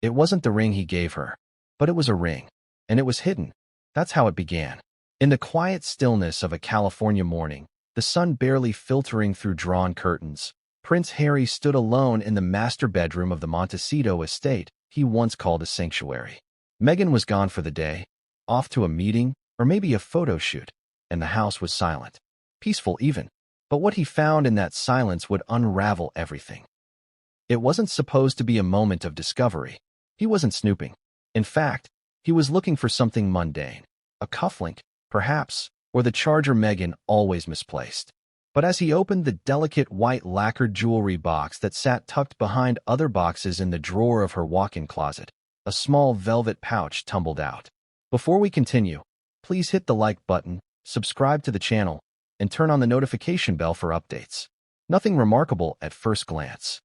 It wasn't the ring he gave her, but it was a ring, and it was hidden. That's how it began. In the quiet stillness of a California morning, the sun barely filtering through drawn curtains, Prince Harry stood alone in the master bedroom of the Montecito estate he once called a sanctuary. Meghan was gone for the day, off to a meeting or maybe a photo shoot, and the house was silent, peaceful even. But what he found in that silence would unravel everything. It wasn't supposed to be a moment of discovery. He wasn't snooping. In fact, he was looking for something mundane, a cufflink, perhaps, or the charger Meghan always misplaced. But as he opened the delicate white lacquered jewelry box that sat tucked behind other boxes in the drawer of her walk-in closet, a small velvet pouch tumbled out. Before we continue, please hit the like button, subscribe to the channel, and turn on the notification bell for updates. Nothing remarkable at first glance.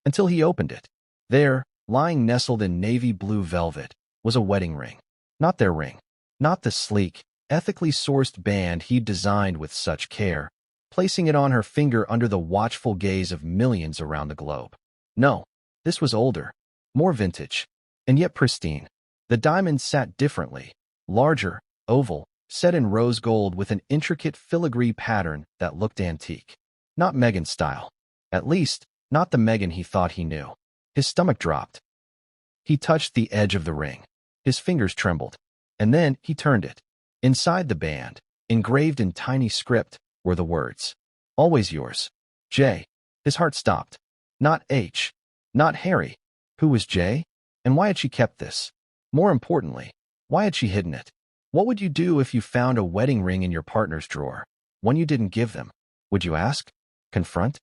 Until he opened it. There, lying nestled in navy blue velvet, was a wedding ring. Not their ring. Not the sleek, ethically sourced band he'd designed with such care, placing it on her finger under the watchful gaze of millions around the globe. No, this was older, more vintage, and yet pristine. The diamond sat differently, larger, oval, set in rose gold with an intricate filigree pattern that looked antique. Not Meghan's style. At least, not the Meghan he thought he knew. His stomach dropped. He touched the edge of the ring. His fingers trembled. And then he turned it. Inside the band, engraved in tiny script, were the words, "Always yours, J." His heart stopped. Not H. Not Harry. Who was J? And why had she kept this? More importantly, why had she hidden it? What would you do if you found a wedding ring in your partner's drawer, one you didn't give them? Would you ask? Confront?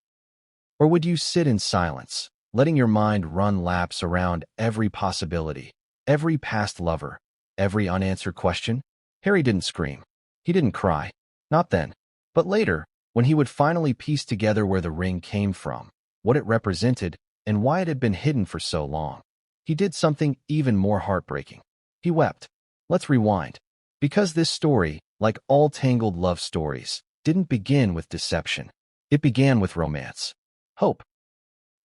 Or would you sit in silence, letting your mind run laps around every possibility, every past lover, every unanswered question? Harry didn't scream. He didn't cry. Not then. But later, when he would finally piece together where the ring came from, what it represented, and why it had been hidden for so long, he did something even more heartbreaking. He wept. Let's rewind. Because this story, like all tangled love stories, didn't begin with deception. It began with romance. Hope.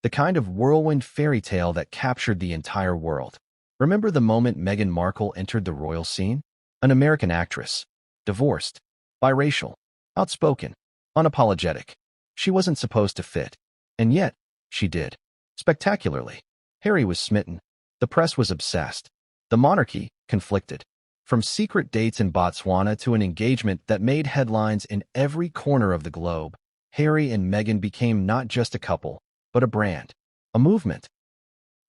The kind of whirlwind fairy tale that captured the entire world. Remember the moment Meghan Markle entered the royal scene? An American actress. Divorced. Biracial. Outspoken. Unapologetic. She wasn't supposed to fit. And yet, she did. Spectacularly. Harry was smitten. The press was obsessed. The monarchy, conflicted. From secret dates in Botswana to an engagement that made headlines in every corner of the globe, Harry and Meghan became not just a couple, but a brand, a movement,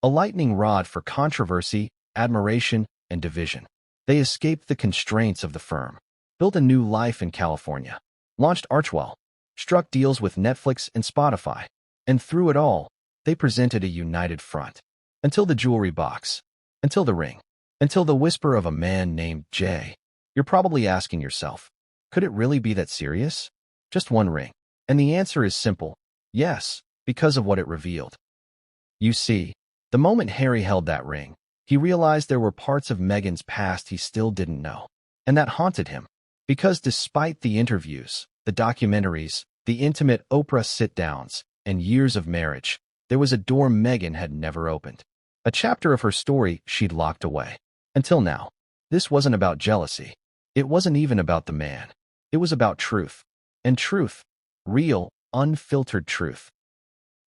a lightning rod for controversy, admiration, and division. They escaped the constraints of the firm, built a new life in California, launched Archwell, struck deals with Netflix and Spotify, and through it all, they presented a united front. Until the jewelry box, until the ring, until the whisper of a man named Jay. You're probably asking yourself, could it really be that serious? Just one ring. And the answer is simple, yes, because of what it revealed. You see, the moment Harry held that ring, he realized there were parts of Meghan's past he still didn't know. And that haunted him. Because despite the interviews, the documentaries, the intimate Oprah sit-downs, and years of marriage, there was a door Meghan had never opened. A chapter of her story she'd locked away. Until now, this wasn't about jealousy. It wasn't even about the man. It was about truth. And truth, real, unfiltered truth,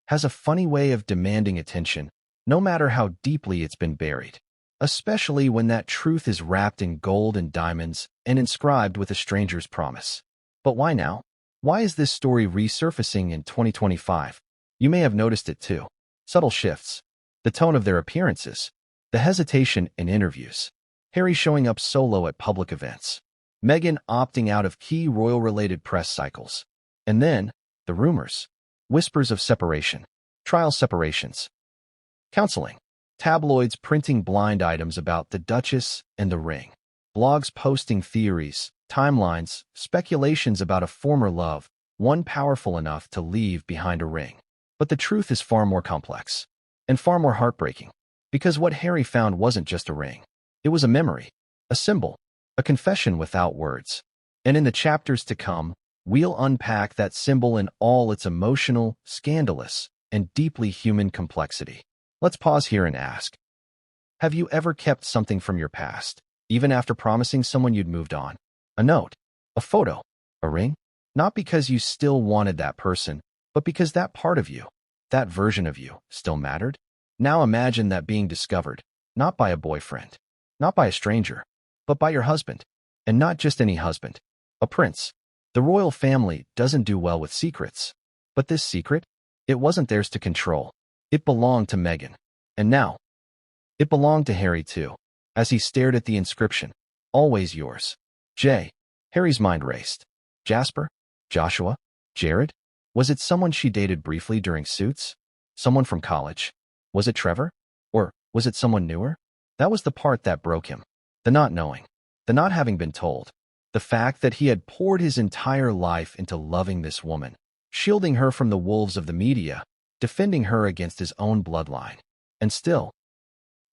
has a funny way of demanding attention, no matter how deeply it's been buried. Especially when that truth is wrapped in gold and diamonds and inscribed with a stranger's promise. But why now? Why is this story resurfacing in 2025? You may have noticed it too. Subtle shifts. The tone of their appearances. The hesitation in interviews. Harry showing up solo at public events. Meghan opting out of key royal-related press cycles. And then, the rumors. Whispers of separation. Trial separations. Counseling. Tabloids printing blind items about the Duchess and the ring. Blogs posting theories, timelines, speculations about a former love, one powerful enough to leave behind a ring. But the truth is far more complex. And far more heartbreaking. Because what Harry found wasn't just a ring. It was a memory, a symbol, a confession without words. And in the chapters to come, we'll unpack that symbol in all its emotional, scandalous, and deeply human complexity. Let's pause here and ask, Have you ever kept something from your past, even after promising someone you'd moved on? A note, a photo, a ring? Not because you still wanted that person, but because that part of you, that version of you, still mattered? Now imagine that being discovered, not by a boyfriend, not by a stranger, but by your husband. And not just any husband, a prince. The royal family doesn't do well with secrets. But this secret, it wasn't theirs to control. It belonged to Meghan. And now, it belonged to Harry too. As he stared at the inscription, always yours. J. Harry's mind raced. Jasper? Joshua? Jared? Was it someone she dated briefly during Suits? Someone from college? Was it Trevor? Or was it someone newer? That was the part that broke him. The not knowing. The not having been told. The fact that he had poured his entire life into loving this woman, shielding her from the wolves of the media, defending her against his own bloodline. And still,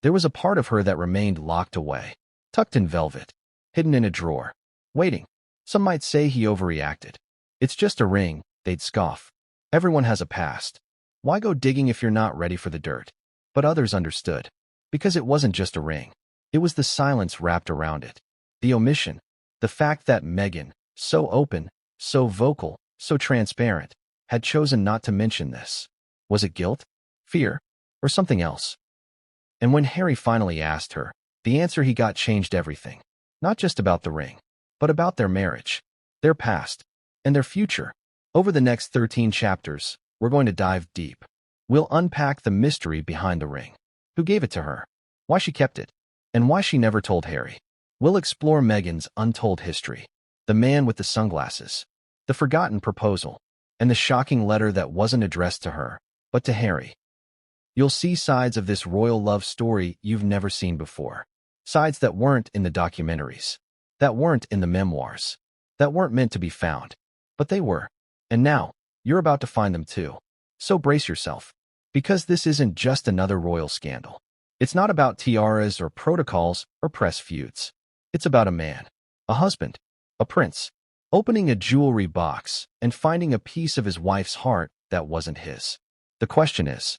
there was a part of her that remained locked away, tucked in velvet, hidden in a drawer, waiting. Some might say he overreacted. It's just a ring, they'd scoff. Everyone has a past. Why go digging if you're not ready for the dirt? But others understood. Because it wasn't just a ring. It was the silence wrapped around it. The omission. The fact that Meghan, so open, so vocal, so transparent, had chosen not to mention this. Was it guilt? Fear? Or something else? And when Harry finally asked her, the answer he got changed everything. Not just about the ring, but about their marriage, their past, and their future. Over the next 13 chapters, we're going to dive deep. We'll unpack the mystery behind the ring. Who gave it to her? Why she kept it? And why she never told Harry. We'll explore Meghan's untold history. The man with the sunglasses. The forgotten proposal. And the shocking letter that wasn't addressed to her, but to Harry. You'll see sides of this royal love story you've never seen before. Sides that weren't in the documentaries. That weren't in the memoirs. That weren't meant to be found. But they were. And now, you're about to find them too. So brace yourself. Because this isn't just another royal scandal. It's not about tiaras or protocols or press feuds. It's about a man, a husband, a prince, opening a jewelry box and finding a piece of his wife's heart that wasn't his. The question is,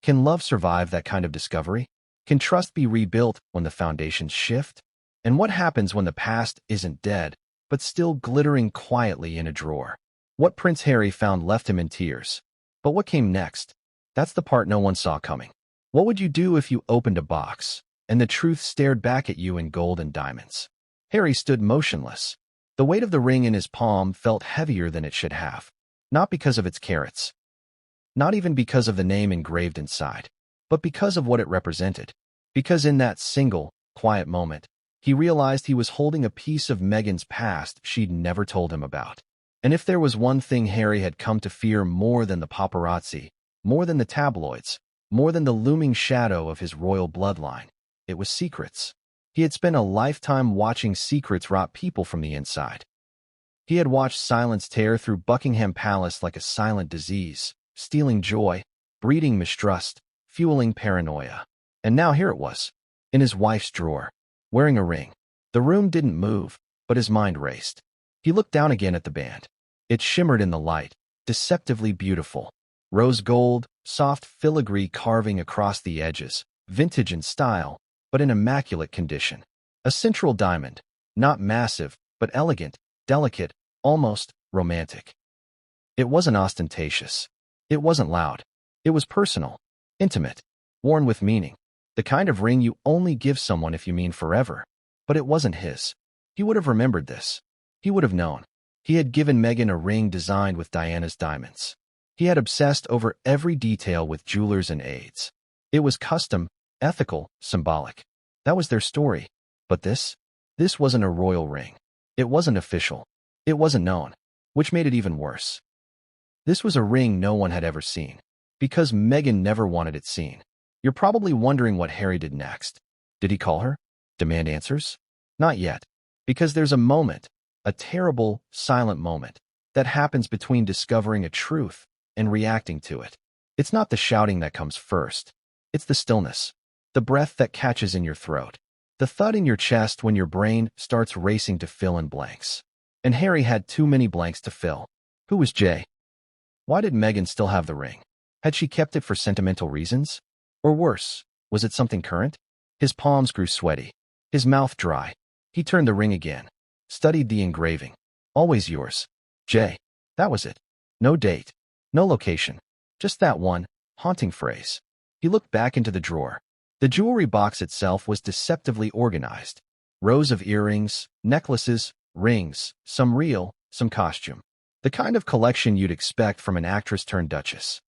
can love survive that kind of discovery? Can trust be rebuilt when the foundations shift? And what happens when the past isn't dead, but still glittering quietly in a drawer? What Prince Harry found left him in tears. But what came next? That's the part no one saw coming. What would you do if you opened a box, and the truth stared back at you in gold and diamonds? Harry stood motionless. The weight of the ring in his palm felt heavier than it should have. Not because of its carats. Not even because of the name engraved inside. But because of what it represented. Because in that single, quiet moment, he realized he was holding a piece of Meghan's past she'd never told him about. And if there was one thing Harry had come to fear more than the paparazzi, more than the tabloids, more than the looming shadow of his royal bloodline, it was secrets. He had spent a lifetime watching secrets rot people from the inside. He had watched silence tear through Buckingham Palace like a silent disease, stealing joy, breeding mistrust, fueling paranoia. And now here it was, in his wife's drawer, wearing a ring. The room didn't move, but his mind raced. He looked down again at the band. It shimmered in the light, deceptively beautiful. Rose gold, soft filigree carving across the edges, vintage in style, but in immaculate condition. A central diamond, not massive, but elegant, delicate, almost romantic. It wasn't ostentatious. It wasn't loud. It was personal, intimate, worn with meaning. The kind of ring you only give someone if you mean forever. But it wasn't his. He would have remembered this. He would have known. He had given Meghan a ring designed with Diana's diamonds. He had obsessed over every detail with jewelers and aides. It was custom, ethical, symbolic. That was their story. But this wasn't a royal ring. It wasn't official. It wasn't known, which made it even worse. This was a ring no one had ever seen, because Meghan never wanted it seen. You're probably wondering what Harry did next. Did he call her? Demand answers? Not yet, because there's a moment, a terrible, silent moment, that happens between discovering a truth and reacting to it. It's not the shouting that comes first. It's the stillness, the breath that catches in your throat, the thud in your chest when your brain starts racing to fill in blanks. And Harry had too many blanks to fill. Who was Jay? Why did Meghan still have the ring? Had she kept it for sentimental reasons? Or worse, was it something current? His palms grew sweaty, his mouth dry. He turned the ring again, studied the engraving. Always yours, Jay. That was it. No date, no location, just that one haunting phrase. He looked back into the drawer. The jewelry box itself was deceptively organized. Rows of earrings, necklaces, rings, some real, some costume. The kind of collection you'd expect from an actress turned duchess.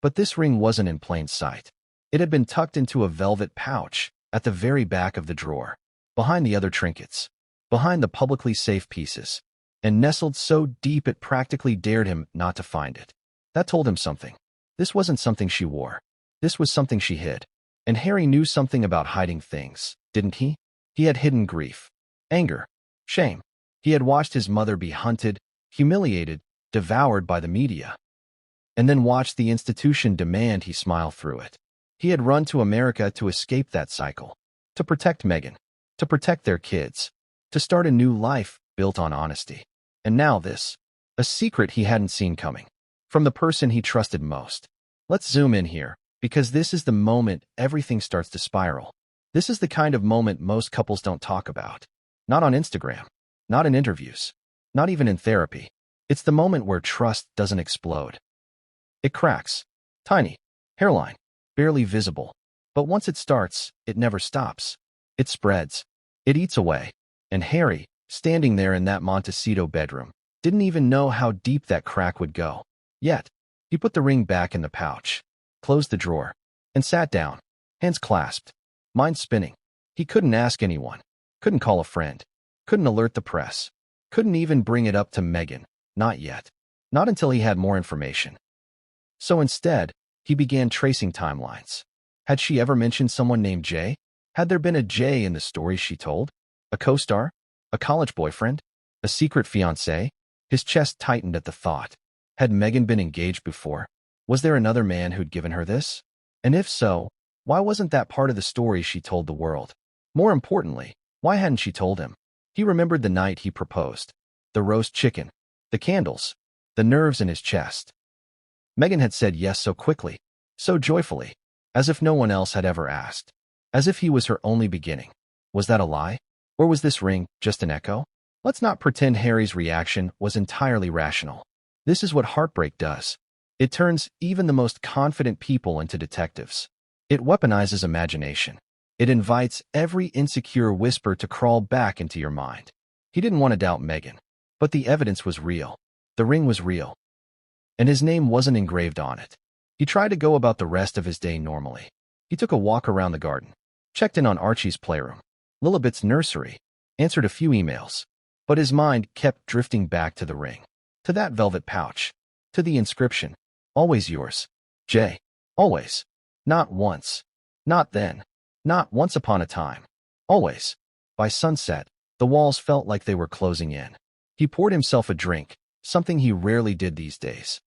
But this ring wasn't in plain sight. It had been tucked into a velvet pouch at the very back of the drawer, behind the other trinkets, behind the publicly safe pieces, and nestled so deep it practically dared him not to find it. That told him something. This wasn't something she wore. This was something she hid. And Harry knew something about hiding things, didn't he? He had hidden grief, anger, shame. He had watched his mother be hunted, humiliated, devoured by the media, and then watched the institution demand he smile through it. He had run to America to escape that cycle, to protect Meghan, to protect their kids, to start a new life built on honesty. And now this, a secret he hadn't seen coming, from the person he trusted most. Let's zoom in here, because this is the moment everything starts to spiral. This is the kind of moment most couples don't talk about. Not on Instagram, not in interviews, not even in therapy. It's the moment where trust doesn't explode. It cracks. Tiny. Hairline. Barely visible. But once it starts, it never stops. It spreads. It eats away. And Harry, standing there in that Montecito bedroom, didn't even know how deep that crack would go. Yet, he put the ring back in the pouch, closed the drawer, and sat down, hands clasped, mind spinning. He couldn't ask anyone, couldn't call a friend, couldn't alert the press, couldn't even bring it up to Meghan, not yet, not until he had more information. So instead, he began tracing timelines. Had she ever mentioned someone named Jay? Had there been a Jay in the stories she told? A co-star? A college boyfriend? A secret fiancé? His chest tightened at the thought. Had Meghan been engaged before? Was there another man who'd given her this? And if so, why wasn't that part of the story she told the world? More importantly, why hadn't she told him? He remembered the night he proposed. The roast chicken. The candles. The nerves in his chest. Meghan had said yes so quickly, so joyfully, as if no one else had ever asked, as if he was her only beginning. Was that a lie? Or was this ring just an echo? Let's not pretend Harry's reaction was entirely rational. This is what heartbreak does. It turns even the most confident people into detectives. It weaponizes imagination. It invites every insecure whisper to crawl back into your mind. He didn't want to doubt Meghan, but the evidence was real. The ring was real. And his name wasn't engraved on it. He tried to go about the rest of his day normally. He took a walk around the garden, checked in on Archie's playroom, Lilibet's nursery, answered a few emails. But his mind kept drifting back to the ring, to that velvet pouch, to the inscription, always yours, Jay, always. Not once, not then, not once upon a time, always. By sunset, the walls felt like they were closing in. He poured himself a drink, something he rarely did these days.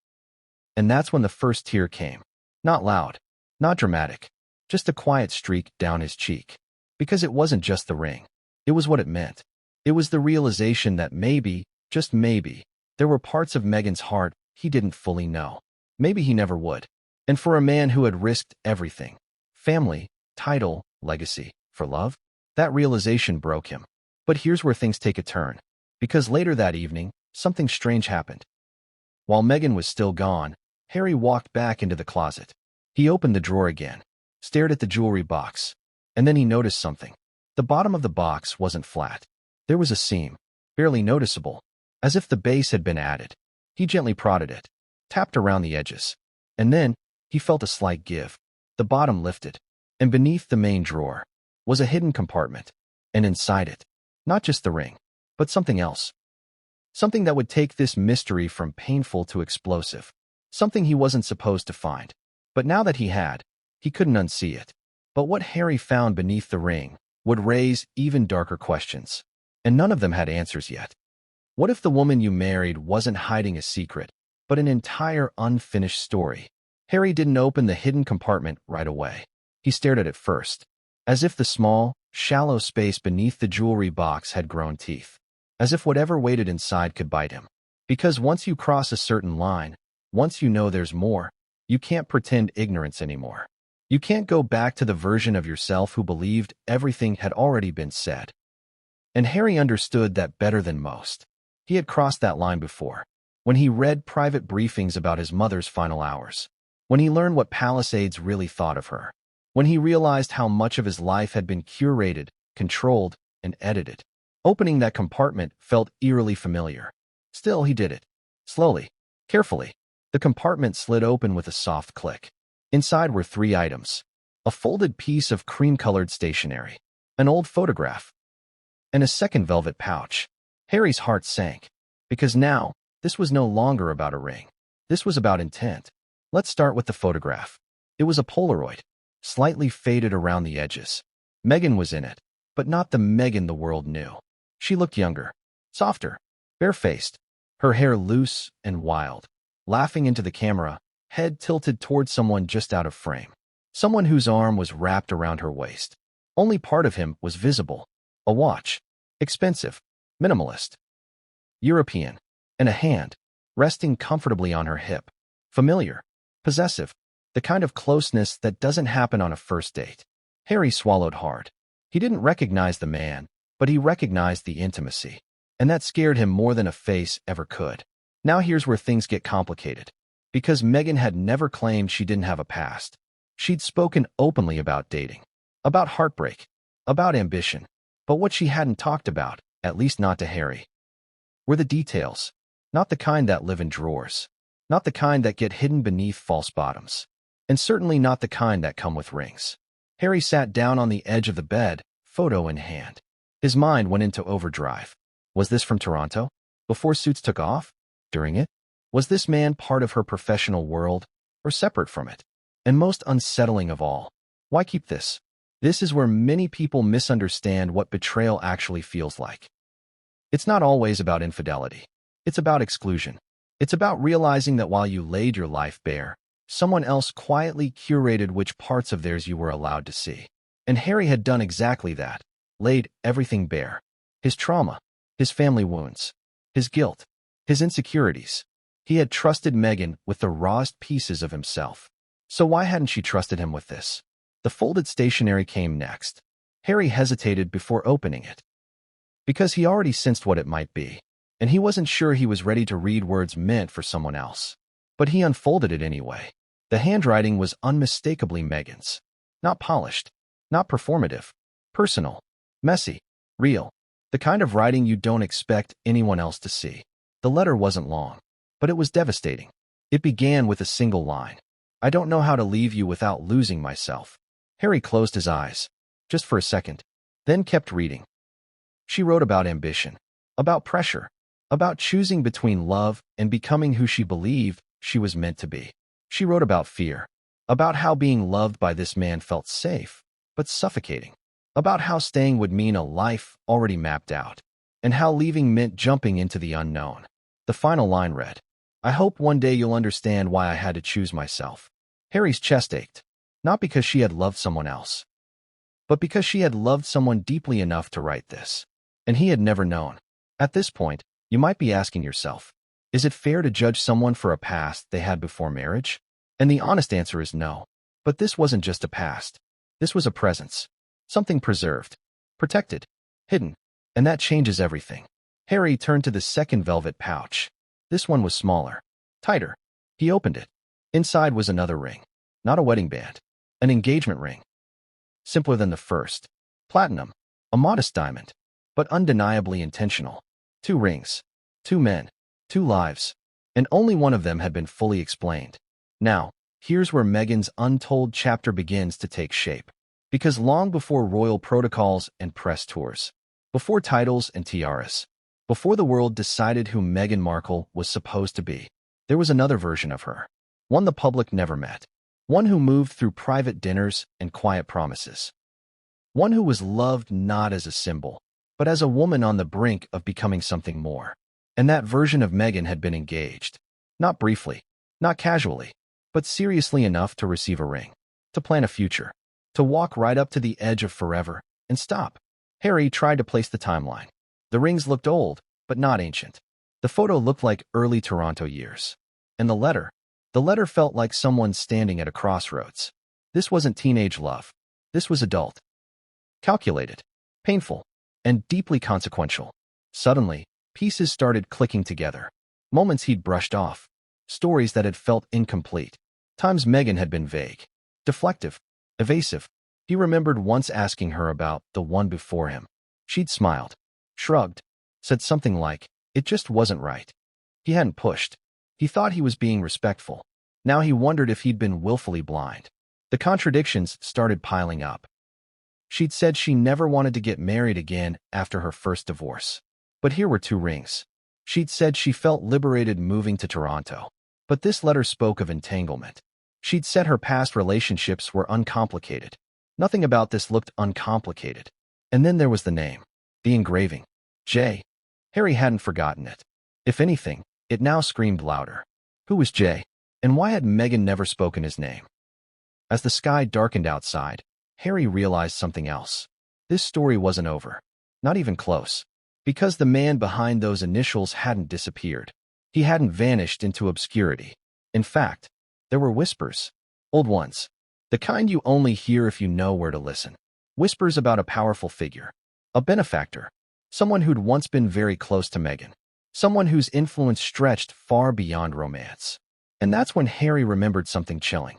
And that's when the first tear came. Not loud, not dramatic, just a quiet streak down his cheek. Because it wasn't just the ring. It was what it meant. It was the realization that maybe, just maybe, there were parts of Meghan's heart he didn't fully know. Maybe he never would. And for a man who had risked everything, family, title, legacy, for love, that realization broke him. But here's where things take a turn. Because later that evening, something strange happened. While Meghan was still gone, Harry walked back into the closet. He opened the drawer again, stared at the jewelry box, and then he noticed something. The bottom of the box wasn't flat. There was a seam, barely noticeable, as if the base had been added. He gently prodded it, tapped around the edges, and then he felt a slight give. The bottom lifted, and beneath the main drawer was a hidden compartment, and inside it, not just the ring, but something else. Something that would take this mystery from painful to explosive. Something he wasn't supposed to find. But now that he had, he couldn't unsee it. But what Harry found beneath the ring would raise even darker questions. And none of them had answers yet. What if the woman you married wasn't hiding a secret, but an entire unfinished story? Harry didn't open the hidden compartment right away. He stared at it first, as if the small, shallow space beneath the jewelry box had grown teeth. As if whatever waited inside could bite him. Because once you cross a certain line, once you know there's more, you can't pretend ignorance anymore. You can't go back to the version of yourself who believed everything had already been said. And Harry understood that better than most. He had crossed that line before, when he read private briefings about his mother's final hours, when he learned what Palisades really thought of her, when he realized how much of his life had been curated, controlled, and edited. Opening that compartment felt eerily familiar. Still, he did it. Slowly, carefully. The compartment slid open with a soft click. Inside were 3 items: a folded piece of cream-colored stationery, an old photograph, and a second velvet pouch. Harry's heart sank, because now, this was no longer about a ring. This was about intent. Let's start with the photograph. It was a Polaroid, slightly faded around the edges. Meghan was in it, but not the Meghan the world knew. She looked younger, softer, barefaced, her hair loose and wild, laughing into the camera, head tilted toward someone just out of frame. Someone whose arm was wrapped around her waist. Only part of him was visible. A watch. Expensive. Minimalist. European. And a hand, resting comfortably on her hip. Familiar. Possessive. The kind of closeness that doesn't happen on a first date. Harry swallowed hard. He didn't recognize the man, but he recognized the intimacy. And that scared him more than a face ever could. Now here's where things get complicated. Because Meghan had never claimed she didn't have a past. She'd spoken openly about dating, about heartbreak, about ambition. But what she hadn't talked about, at least not to Harry, were the details. Not the kind that live in drawers. Not the kind that get hidden beneath false bottoms. And certainly not the kind that come with rings. Harry sat down on the edge of the bed, photo in hand. His mind went into overdrive. Was this from Toronto? Before Suits took off? During it? Was this man part of her professional world, or separate from it? And most unsettling of all, why keep this? This is where many people misunderstand what betrayal actually feels like. It's not always about infidelity. It's about exclusion. It's about realizing that while you laid your life bare, someone else quietly curated which parts of theirs you were allowed to see. And Harry had done exactly that, laid everything bare. His trauma, his family wounds, his guilt, his insecurities. He had trusted Meghan with the rawest pieces of himself. So why hadn't she trusted him with this? The folded stationery came next. Harry hesitated before opening it. Because he already sensed what it might be, and he wasn't sure he was ready to read words meant for someone else. But he unfolded it anyway. The handwriting was unmistakably Meghan's. Not polished, not performative, personal, messy, real. The kind of writing you don't expect anyone else to see. The letter wasn't long, but it was devastating. It began with a single line. I don't know how to leave you without losing myself. Harry closed his eyes, just for a second, then kept reading. She wrote about ambition, about pressure, about choosing between love and becoming who she believed she was meant to be. She wrote about fear, about how being loved by this man felt safe, but suffocating, about how staying would mean a life already mapped out, and how leaving meant jumping into the unknown. The final line read, I hope one day you'll understand why I had to choose myself. Harry's chest ached, not because she had loved someone else, but because she had loved someone deeply enough to write this. And he had never known. At this point, you might be asking yourself, is it fair to judge someone for a past they had before marriage? And the honest answer is no. But this wasn't just a past. This was a presence. Something preserved, protected, hidden. And that changes everything. Harry turned to the second velvet pouch. This one was smaller, tighter. He opened it. Inside was another ring. Not a wedding band. An engagement ring. Simpler than the first. Platinum. A modest diamond. But undeniably intentional. 2 rings. 2 men. 2 lives. And only one of them had been fully explained. Now, here's where Meghan's untold chapter begins to take shape. Because long before royal protocols and press tours, before titles and tiaras, before the world decided who Meghan Markle was supposed to be, there was another version of her. One the public never met. One who moved through private dinners and quiet promises. One who was loved not as a symbol, but as a woman on the brink of becoming something more. And that version of Meghan had been engaged. Not briefly, not casually, but seriously enough to receive a ring, to plan a future, to walk right up to the edge of forever and stop. Harry tried to place the timeline. The rings looked old, but not ancient. The photo looked like early Toronto years. And the letter felt like someone standing at a crossroads. This wasn't teenage love. This was adult. Calculated, painful, and deeply consequential. Suddenly, pieces started clicking together. Moments he'd brushed off. Stories that had felt incomplete. Times Meghan had been vague, deflective, evasive. He remembered once asking her about the one before him. She'd smiled, shrugged, said something like, "It just wasn't right." He hadn't pushed. He thought he was being respectful. Now he wondered if he'd been willfully blind. The contradictions started piling up. She'd said she never wanted to get married again after her first divorce. But here were 2 rings. She'd said she felt liberated moving to Toronto. But this letter spoke of entanglement. She'd said her past relationships were uncomplicated. Nothing about this looked uncomplicated. And then there was the name. The engraving. J. Harry hadn't forgotten it. If anything, it now screamed louder. Who was J? And why had Meghan never spoken his name? As the sky darkened outside, Harry realized something else. This story wasn't over. Not even close. Because the man behind those initials hadn't disappeared. He hadn't vanished into obscurity. In fact, there were whispers. Old ones. The kind you only hear if you know where to listen. Whispers about a powerful figure. A benefactor. Someone who'd once been very close to Meghan. Someone whose influence stretched far beyond romance. And that's when Harry remembered something chilling.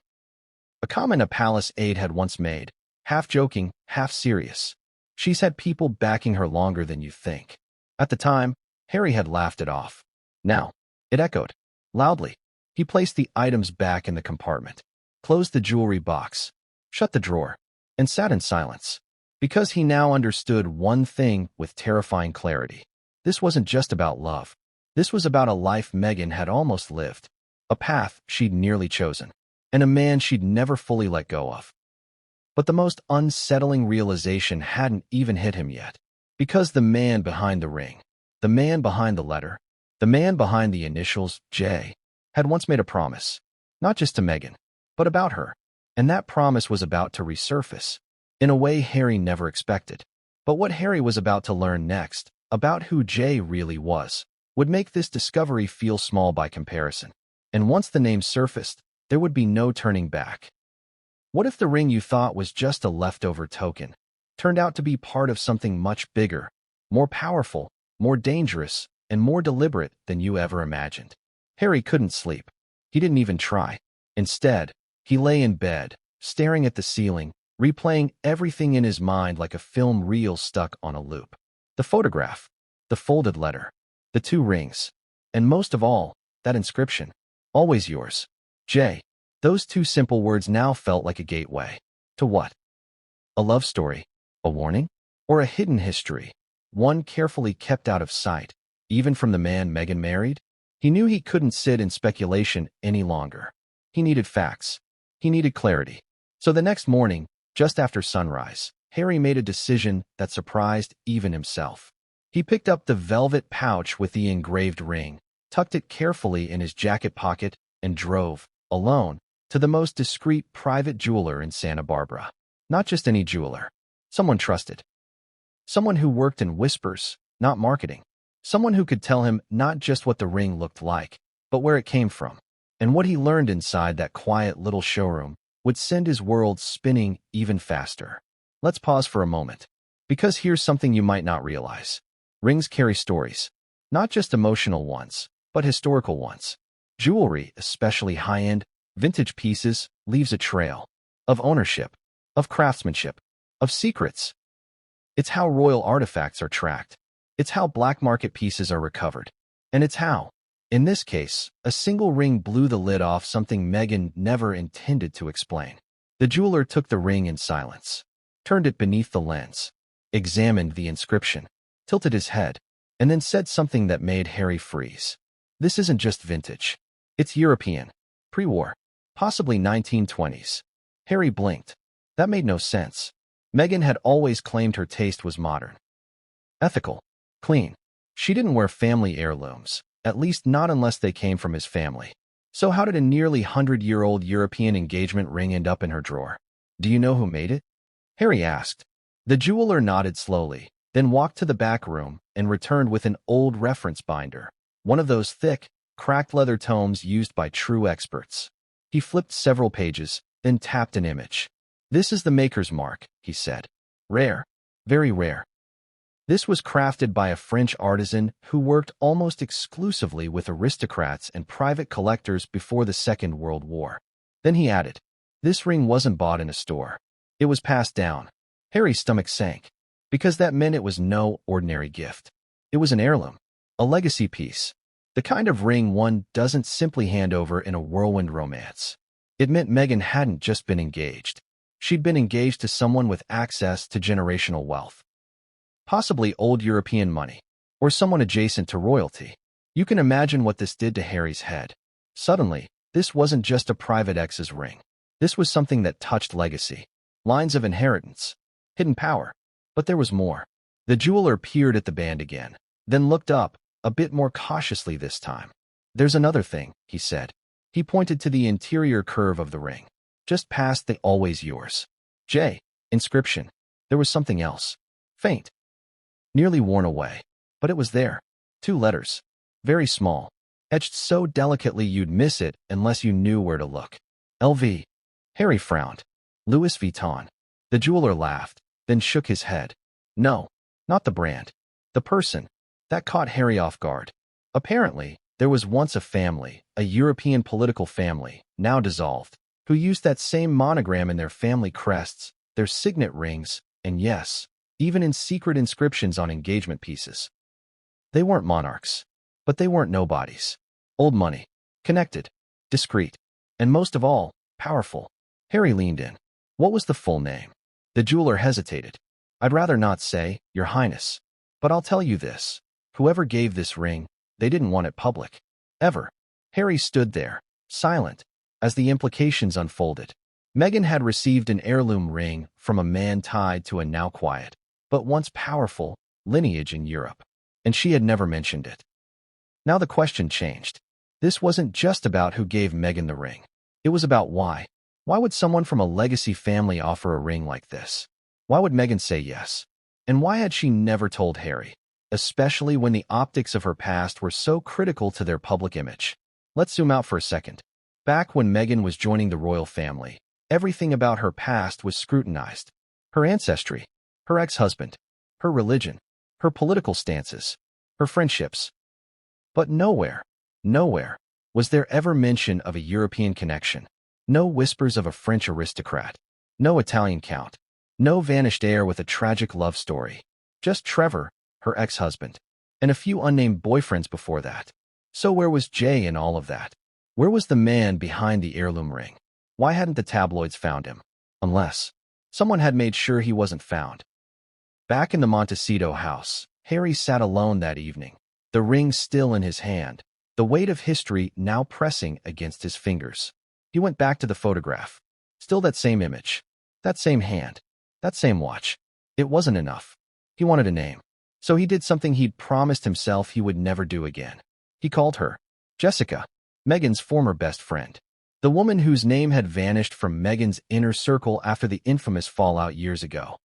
A comment a palace aide had once made, half joking, half serious. She's had people backing her longer than you think. At the time, Harry had laughed it off. Now, it echoed. Loudly. He placed the items back in the compartment, closed the jewelry box, shut the drawer, and sat in silence. Because he now understood one thing with terrifying clarity. This wasn't just about love. This was about a life Meghan had almost lived. A path she'd nearly chosen. And a man she'd never fully let go of. But the most unsettling realization hadn't even hit him yet. Because the man behind the ring, the man behind the letter, the man behind the initials, J, had once made a promise. Not just to Meghan, but about her. And that promise was about to resurface. In a way Harry never expected. But what Harry was about to learn next, about who J really was, would make this discovery feel small by comparison. And once the name surfaced, there would be no turning back. What if the ring you thought was just a leftover token turned out to be part of something much bigger, more powerful, more dangerous, and more deliberate than you ever imagined? Harry couldn't sleep. He didn't even try. Instead, he lay in bed, staring at the ceiling, replaying everything in his mind like a film reel stuck on a loop. The photograph, the folded letter, the 2 rings, and most of all, that inscription, "Always yours, J." Those 2 simple words now felt like a gateway. To what? A love story? A warning? Or a hidden history? One carefully kept out of sight, even from the man Meghan married? He knew he couldn't sit in speculation any longer. He needed facts. He needed clarity. So the next morning, just after sunrise, Harry made a decision that surprised even himself. He picked up the velvet pouch with the engraved ring, tucked it carefully in his jacket pocket, and drove, alone, to the most discreet private jeweler in Santa Barbara. Not just any jeweler. Someone trusted. Someone who worked in whispers, not marketing. Someone who could tell him not just what the ring looked like, but where it came from. And what he learned inside that quiet little showroom would send his world spinning even faster. Let's pause for a moment. Because here's something you might not realize. Rings carry stories. Not just emotional ones, but historical ones. Jewelry, especially high-end, vintage pieces, leaves a trail. Of ownership. Of craftsmanship. Of secrets. It's how royal artifacts are tracked. It's how black market pieces are recovered. And it's how, in this case, a single ring blew the lid off something Meghan never intended to explain. The jeweler took the ring in silence, turned it beneath the lens, examined the inscription, tilted his head, and then said something that made Harry freeze. This isn't just vintage. It's European. Pre-war. Possibly 1920s. Harry blinked. That made no sense. Meghan had always claimed her taste was modern. Ethical. Clean. She didn't wear family heirlooms, at least not unless they came from his family. So how did a nearly 100-year-old European engagement ring end up in her drawer? Do you know who made it? Harry asked. The jeweler nodded slowly, then walked to the back room and returned with an old reference binder, one of those thick, cracked leather tomes used by true experts. He flipped several pages, then tapped an image. "This is the maker's mark," he said. "Rare. Very rare." This was crafted by a French artisan who worked almost exclusively with aristocrats and private collectors before the Second World War. Then he added, "This ring wasn't bought in a store. It was passed down." Harry's stomach sank, because that meant it was no ordinary gift. It was an heirloom, a legacy piece, the kind of ring one doesn't simply hand over in a whirlwind romance. It meant Meghan hadn't just been engaged. She'd been engaged to someone with access to generational wealth. Possibly old European money, or someone adjacent to royalty. You can imagine what this did to Harry's head. Suddenly, this wasn't just a private ex's ring. This was something that touched legacy, lines of inheritance, hidden power. But there was more. The jeweler peered at the band again, then looked up, a bit more cautiously this time. "There's another thing," he said. He pointed to the interior curve of the ring, just past the "always yours" J inscription. There was something else. Faint. Nearly worn away. But it was there. 2 letters. Very small. Etched so delicately you'd miss it unless you knew where to look. LV. Harry frowned. Louis Vuitton. The jeweler laughed, then shook his head. No, not the brand. The person. That caught Harry off guard. Apparently, there was once a family, a European political family, now dissolved, who used that same monogram in their family crests, their signet rings, and yes, even in secret inscriptions on engagement pieces. They weren't monarchs, but they weren't nobodies. Old money, connected, discreet, and most of all, powerful. Harry leaned in. What was the full name? The jeweler hesitated. "I'd rather not say, Your Highness. But I'll tell you this. Whoever gave this ring, they didn't want it public. Ever." Harry stood there, silent, as the implications unfolded. Meghan had received an heirloom ring from a man tied to a now quiet, but once powerful, lineage in Europe, and she had never mentioned it. Now the question changed. This wasn't just about who gave Meghan the ring. It was about why. Why would someone from a legacy family offer a ring like this? Why would Meghan say yes? And why had she never told Harry, especially when the optics of her past were so critical to their public image? Let's zoom out for a second. Back when Meghan was joining the royal family, everything about her past was scrutinized. Her ancestry, her ex-husband, her religion, her political stances, her friendships. But nowhere was there ever mention of a European connection. No whispers of a French aristocrat. No Italian count. No vanished heir with a tragic love story. Just Trevor, her ex-husband, and a few unnamed boyfriends before that. So where was Jay in all of that? Where was the man behind the heirloom ring? Why hadn't the tabloids found him? Unless someone had made sure he wasn't found. Back in the Montecito house, Harry sat alone that evening, the ring still in his hand, the weight of history now pressing against his fingers. He went back to the photograph. Still that same image, that same hand, that same watch. It wasn't enough. He wanted a name. So he did something he'd promised himself he would never do again. He called her Jessica, Meghan's former best friend. The woman whose name had vanished from Meghan's inner circle after the infamous fallout years ago.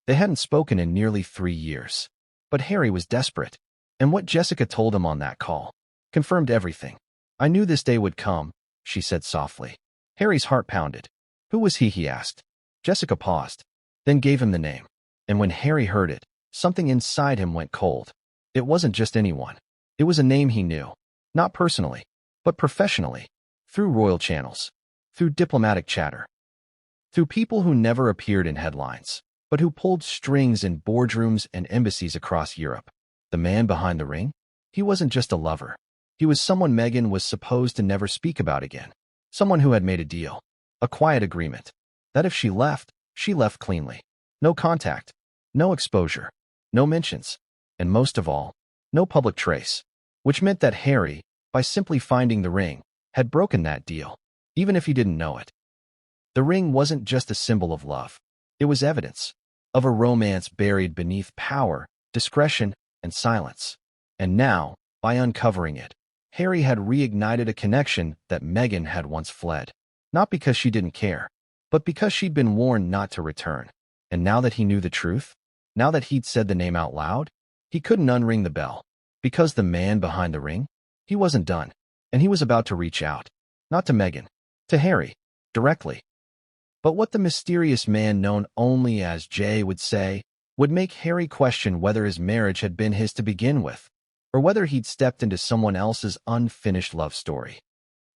They hadn't spoken in nearly 3 years. But Harry was desperate. And what Jessica told him on that call confirmed everything. "I knew this day would come," she said softly. Harry's heart pounded. "Who was he asked. Jessica paused, then gave him the name. And when Harry heard it, something inside him went cold. It wasn't just anyone. It was a name he knew. Not personally, but professionally. Through royal channels. Through diplomatic chatter. Through people who never appeared in headlines, but who pulled strings in boardrooms and embassies across Europe. The man behind the ring? He wasn't just a lover. He was someone Meghan was supposed to never speak about again. Someone who had made a deal. A quiet agreement. That if she left cleanly. No contact. No exposure. No mentions. And most of all, no public trace. Which meant that Harry, by simply finding the ring, had broken that deal, even if he didn't know it. The ring wasn't just a symbol of love. It was evidence of a romance buried beneath power, discretion, and silence. And now, by uncovering it, Harry had reignited a connection that Meghan had once fled. Not because she didn't care, but because she'd been warned not to return. And now that he knew the truth, now that he'd said the name out loud, he couldn't unring the bell. Because the man behind the ring, he wasn't done. And he was about to reach out. Not to Meghan. To Harry. Directly. But what the mysterious man known only as Jay would say would make Harry question whether his marriage had been his to begin with, or whether he'd stepped into someone else's unfinished love story.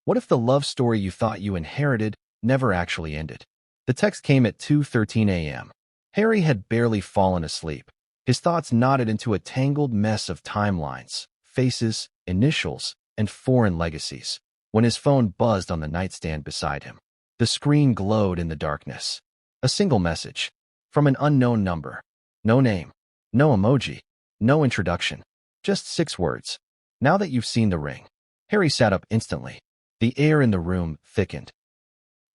What if the love story you thought you inherited never actually ended? The text came at 2:13 a.m. Harry had barely fallen asleep. His thoughts knotted into a tangled mess of timelines, faces, initials, and foreign legacies, when his phone buzzed on the nightstand beside him. The screen glowed in the darkness. A single message. From an unknown number. No name. No emoji. No introduction. Just 6 words. Now that you've seen the ring. Harry sat up instantly. The air in the room thickened.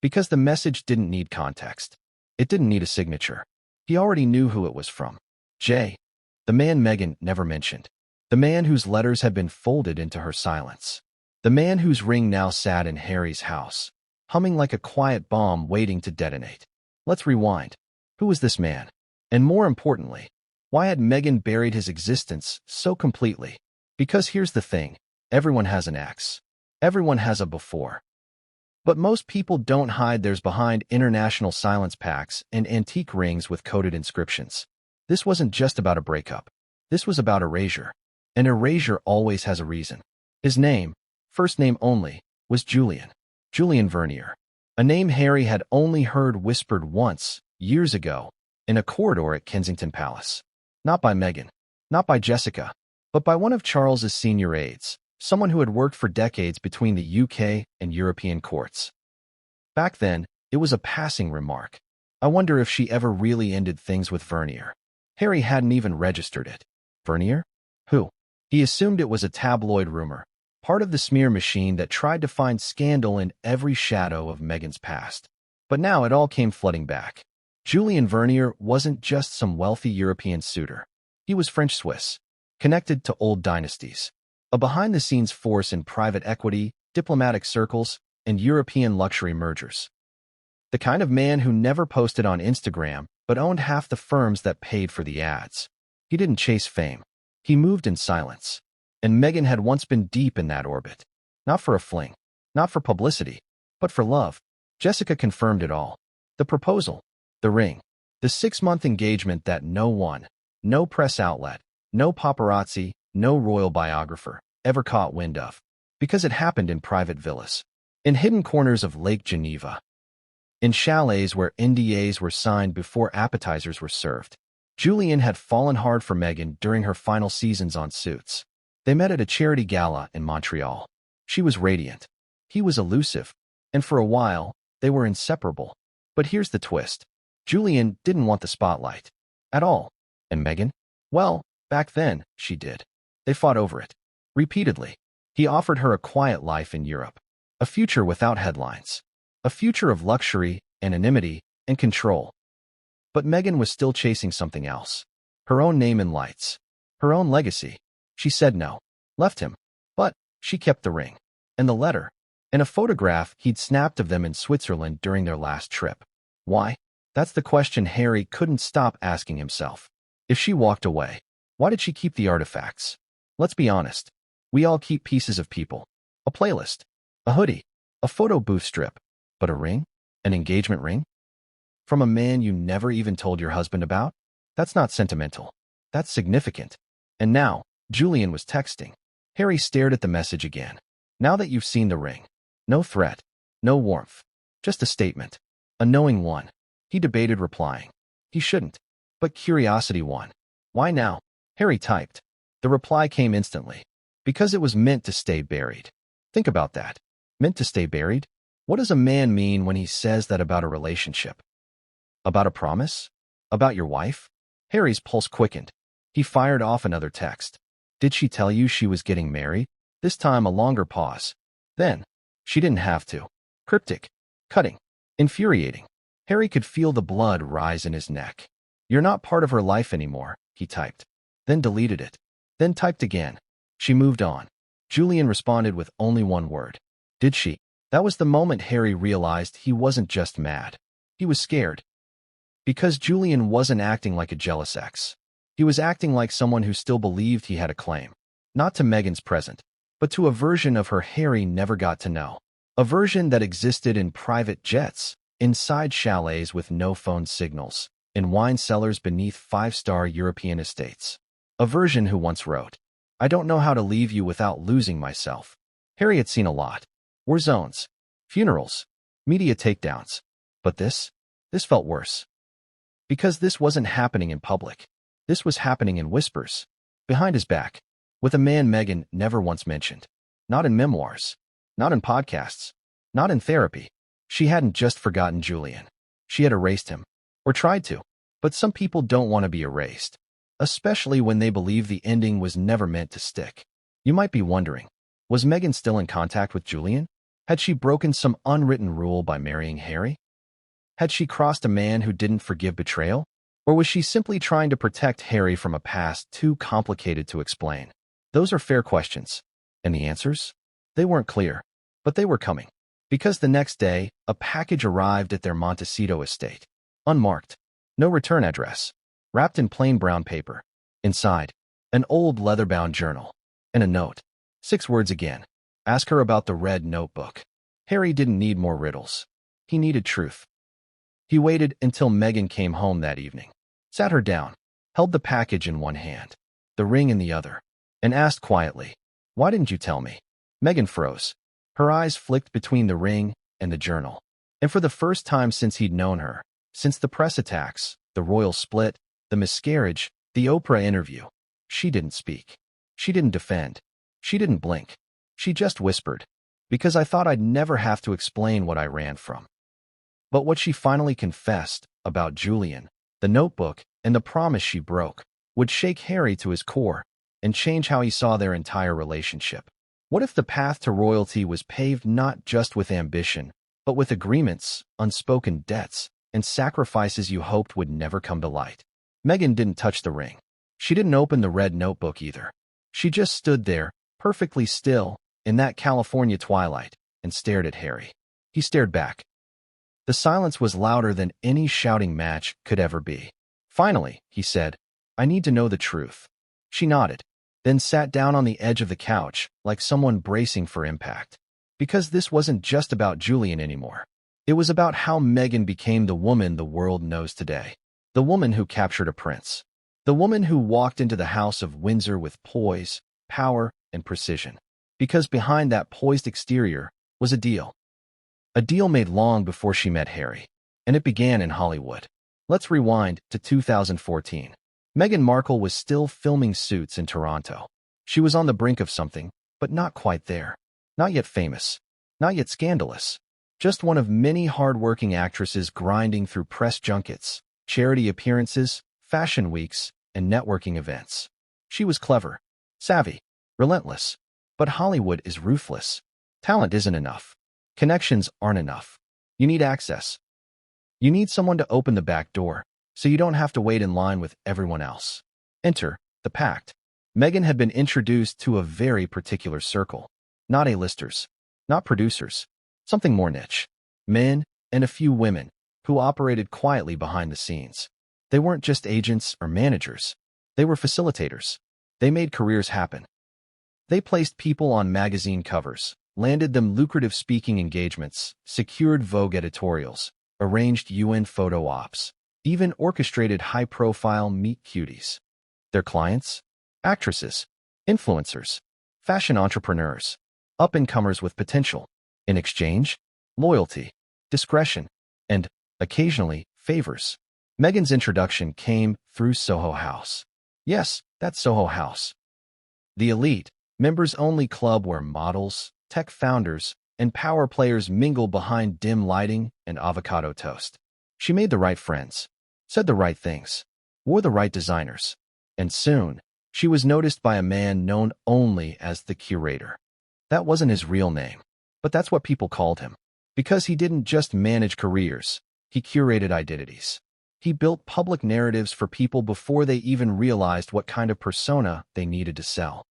Because the message didn't need context. It didn't need a signature. He already knew who it was from. Jay. The man Meghan never mentioned. The man whose letters had been folded into her silence. The man whose ring now sat in Harry's house, humming like a quiet bomb waiting to detonate. Let's rewind. Who was this man? And more importantly, why had Meghan buried his existence so completely? Because here's the thing. Everyone has an ex. Everyone has a before. But most people don't hide theirs behind international silence pacts and antique rings with coded inscriptions. This wasn't just about a breakup. This was about erasure. And erasure always has a reason. His name, first name only, was Julian. Julian Vernier. A name Harry had only heard whispered once, years ago, in a corridor at Kensington Palace. Not by Meghan, not by Jessica, but by one of Charles's senior aides, someone who had worked for decades between the UK and European courts. Back then, it was a passing remark. I wonder if she ever really ended things with Vernier. Harry hadn't even registered it. Vernier? Who? He assumed it was a tabloid rumor, part of the smear machine that tried to find scandal in every shadow of Meghan's past. But now it all came flooding back. Julian Vernier wasn't just some wealthy European suitor. He was French-Swiss, connected to old dynasties, a behind-the-scenes force in private equity, diplomatic circles, and European luxury mergers. The kind of man who never posted on Instagram but owned half the firms that paid for the ads. He didn't chase fame. He moved in silence. And Meghan had once been deep in that orbit. Not for a fling, not for publicity, but for love. Jessica confirmed it all. The proposal, the ring, the 6-month engagement that no one, no press outlet, no paparazzi, no royal biographer ever caught wind of. Because it happened in private villas, in hidden corners of Lake Geneva, in chalets where NDAs were signed before appetizers were served. Julian had fallen hard for Meghan during her final seasons on Suits. They met at a charity gala in Montreal. She was radiant. He was elusive. And for a while, they were inseparable. But here's the twist. Julian didn't want the spotlight. At all. And Meghan? Well, back then, she did. They fought over it. Repeatedly. He offered her a quiet life in Europe. A future without headlines. A future of luxury, anonymity, and control. But Meghan was still chasing something else. Her own name in lights. Her own legacy. She said no. Left him. But she kept the ring. And the letter. And a photograph he'd snapped of them in Switzerland during their last trip. Why? That's the question Harry couldn't stop asking himself. If she walked away, why did she keep the artifacts? Let's be honest. We all keep pieces of people. A playlist. A hoodie. A photo booth strip. But a ring? An engagement ring? From a man you never even told your husband about? That's not sentimental. That's significant. And now, Julian was texting. Harry stared at the message again. Now that you've seen the ring. No threat. No warmth. Just a statement. A knowing one. He debated replying. He shouldn't. But curiosity won. Why now? Harry typed. The reply came instantly. Because it was meant to stay buried. Think about that. Meant to stay buried? What does a man mean when he says that about a relationship? About a promise? About your wife? Harry's pulse quickened. He fired off another text. Did she tell you she was getting married? This time a longer pause. Then, she didn't have to. Cryptic. Cutting. Infuriating. Harry could feel the blood rise in his neck. You're not part of her life anymore, he typed. Then deleted it. Then typed again. She moved on. Julian responded with only one word. Did she? That was the moment Harry realized he wasn't just mad. He was scared. Because Julian wasn't acting like a jealous ex. He was acting like someone who still believed he had a claim. Not to Meghan's present, but to a version of her Harry never got to know. A version that existed in private jets, inside chalets with no phone signals, in wine cellars beneath five-star European estates. A version who once wrote, "I don't know how to leave you without losing myself." Harry had seen a lot. War zones, funerals, media takedowns. But this felt worse. Because this wasn't happening in public. This was happening in whispers, behind his back, with a man Meghan never once mentioned. Not in memoirs, not in podcasts, not in therapy. She hadn't just forgotten Julian. She had erased him, or tried to. But some people don't want to be erased, especially when they believe the ending was never meant to stick. You might be wondering, was Meghan still in contact with Julian? Had she broken some unwritten rule by marrying Harry? Had she crossed a man who didn't forgive betrayal? Or was she simply trying to protect Harry from a past too complicated to explain? Those are fair questions. And the answers? They weren't clear, but they were coming. Because the next day, a package arrived at their Montecito estate. Unmarked. No return address. Wrapped in plain brown paper. Inside, an old leather-bound journal. And a note. 6 words again. Ask her about the red notebook. Harry didn't need more riddles. He needed truth. He waited until Meghan came home that evening, sat her down, held the package in one hand, the ring in the other, and asked quietly, "Why didn't you tell me?" Meghan froze. Her eyes flicked between the ring and the journal. And for the first time since he'd known her, since the press attacks, the royal split, the miscarriage, the Oprah interview, she didn't speak. She didn't defend. She didn't blink. She just whispered, "Because I thought I'd never have to explain what I ran from." But what she finally confessed about Julian, the notebook, and the promise she broke would shake Harry to his core and change how he saw their entire relationship. What if the path to royalty was paved not just with ambition, but with agreements, unspoken debts, and sacrifices you hoped would never come to light? Meghan didn't touch the ring. She didn't open the red notebook either. She just stood there, perfectly still, in that California twilight, and stared at Harry. He stared back. The silence was louder than any shouting match could ever be. Finally, he said, "I need to know the truth." She nodded, then sat down on the edge of the couch, like someone bracing for impact. Because this wasn't just about Julian anymore. It was about how Meghan became the woman the world knows today. The woman who captured a prince. The woman who walked into the House of Windsor with poise, power, and precision. Because behind that poised exterior was a deal. A deal made long before she met Harry. And it began in Hollywood. Let's rewind to 2014. Meghan Markle was still filming Suits in Toronto. She was on the brink of something, but not quite there. Not yet famous. Not yet scandalous. Just one of many hard-working actresses grinding through press junkets, charity appearances, fashion weeks, and networking events. She was clever, savvy, relentless. But Hollywood is ruthless. Talent isn't enough. Connections aren't enough. You need access. You need someone to open the back door, so you don't have to wait in line with everyone else. Enter the pact. Meghan had been introduced to a very particular circle. Not A-listers, not producers, something more niche. Men and a few women who operated quietly behind the scenes. They weren't just agents or managers. They were facilitators. They made careers happen. They placed people on magazine covers, landed them lucrative speaking engagements, secured Vogue editorials, arranged UN photo ops, even orchestrated high-profile meet-cuties. Their clients? Actresses, influencers, fashion entrepreneurs, up-and-comers with potential. In exchange, loyalty, discretion, and, occasionally, favors. Meghan's introduction came through Soho House. Yes, that's Soho House. The elite, members-only club where models, tech founders, and power players mingle behind dim lighting and avocado toast. She made the right friends, said the right things, wore the right designers, and soon, she was noticed by a man known only as the curator. That wasn't his real name, but that's what people called him. Because he didn't just manage careers, he curated identities. He built public narratives for people before they even realized what kind of persona they needed to sell.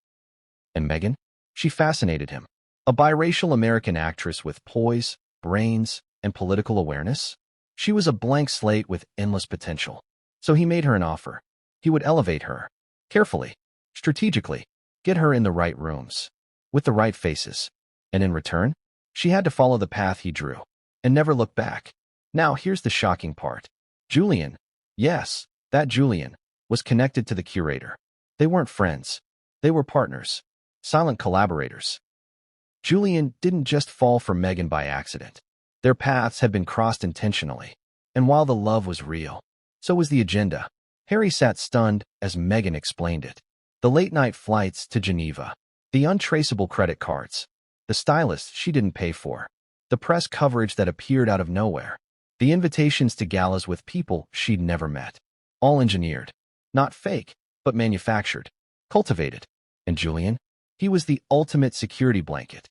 And Meghan? She fascinated him. A biracial American actress with poise, brains, and political awareness? She was a blank slate with endless potential. So he made her an offer. He would elevate her. Carefully, strategically, get her in the right rooms, with the right faces. And in return, she had to follow the path he drew, and never look back. Now here's the shocking part. Julian, yes, that Julian, was connected to the curator. They weren't friends. They were partners. Silent collaborators. Julian didn't just fall for Meghan by accident. Their paths had been crossed intentionally. And while the love was real, so was the agenda. Harry sat stunned as Meghan explained it. The late-night flights to Geneva. The untraceable credit cards. The stylist she didn't pay for. The press coverage that appeared out of nowhere. The invitations to galas with people she'd never met. All engineered. Not fake, but manufactured. Cultivated. And Julian? He was the ultimate security blanket.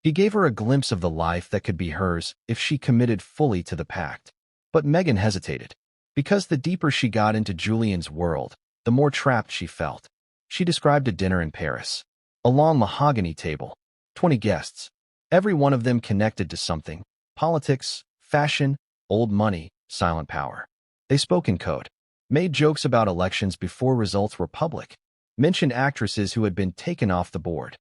He gave her a glimpse of the life that could be hers if she committed fully to the pact. But Meghan hesitated. Because the deeper she got into Julian's world, the more trapped she felt. She described a dinner in Paris. A long mahogany table. 20 guests. Every one of them connected to something. Politics, fashion, old money, silent power. They spoke in code. Made jokes about elections before results were public. Mentioned actresses who had been taken off the board.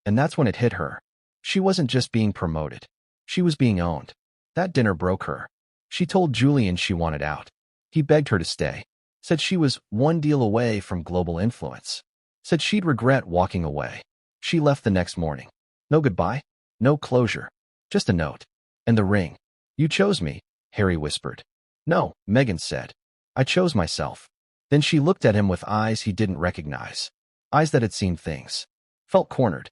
And that's when it hit her. She wasn't just being promoted. She was being owned. That dinner broke her. She told Julian she wanted out. He begged her to stay. Said she was one deal away from global influence. Said she'd regret walking away. She left the next morning. No goodbye. No closure. Just a note. And the ring. You chose me, Harry whispered. No, Meghan said. I chose myself. Then she looked at him with eyes he didn't recognize. Eyes that had seen things. Felt cornered.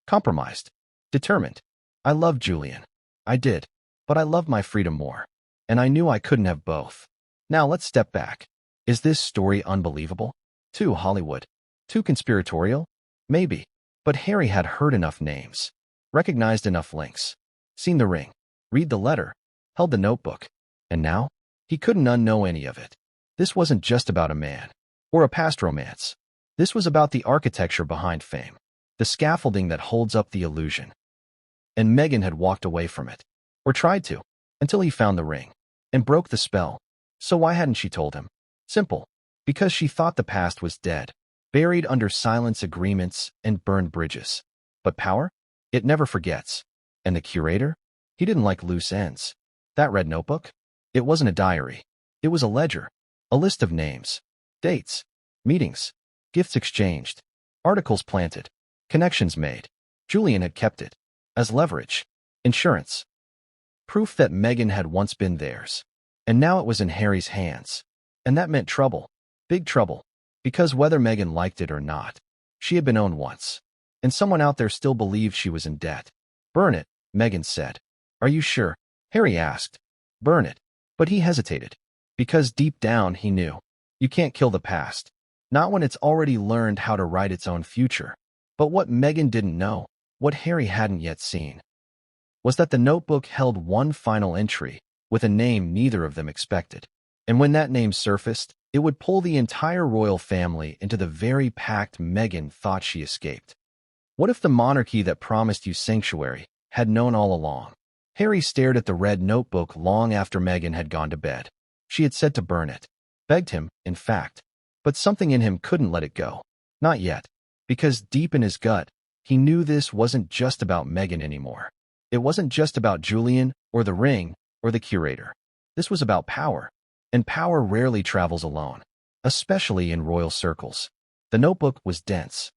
Compromised. Determined. I loved Julian. I did. But I loved my freedom more. And I knew I couldn't have both. Now let's step back. Is this story unbelievable? Too Hollywood? Too conspiratorial? Maybe. But Harry had heard enough names. Recognized enough links. Seen the ring. Read the letter. Held the notebook. And now? He couldn't unknow any of it. This wasn't just about a man. Or a past romance. This was about the architecture behind fame. The scaffolding that holds up the illusion. And Meghan had walked away from it. Or tried to. Until he found the ring. And broke the spell. So why hadn't she told him? Simple. Because she thought the past was dead. Buried under silence agreements and burned bridges. But power? It never forgets. And the curator? He didn't like loose ends. That red notebook? It wasn't a diary. It was a ledger. A list of names. Dates. Meetings. Gifts exchanged. Articles planted. Connections made. Julian had kept it. As leverage. Insurance. Proof that Meghan had once been theirs. And now it was in Harry's hands. And that meant trouble. Big trouble. Because whether Meghan liked it or not, she had been owned once. And someone out there still believed she was in debt. Burn it, Meghan said. Are you sure? Harry asked. Burn it. But he hesitated. Because deep down he knew. You can't kill the past. Not when it's already learned how to write its own future. But what Meghan didn't know, what Harry hadn't yet seen, was that the notebook held one final entry, with a name neither of them expected. And when that name surfaced, it would pull the entire royal family into the very pact Meghan thought she escaped. What if the monarchy that promised you sanctuary had known all along? Harry stared at the red notebook long after Meghan had gone to bed. She had said to burn it. Begged him, in fact. But something in him couldn't let it go. Not yet. Because deep in his gut, he knew this wasn't just about Meghan anymore. It wasn't just about Julian, or the ring, or the curator. This was about power. And power rarely travels alone, especially in royal circles. The notebook was dense.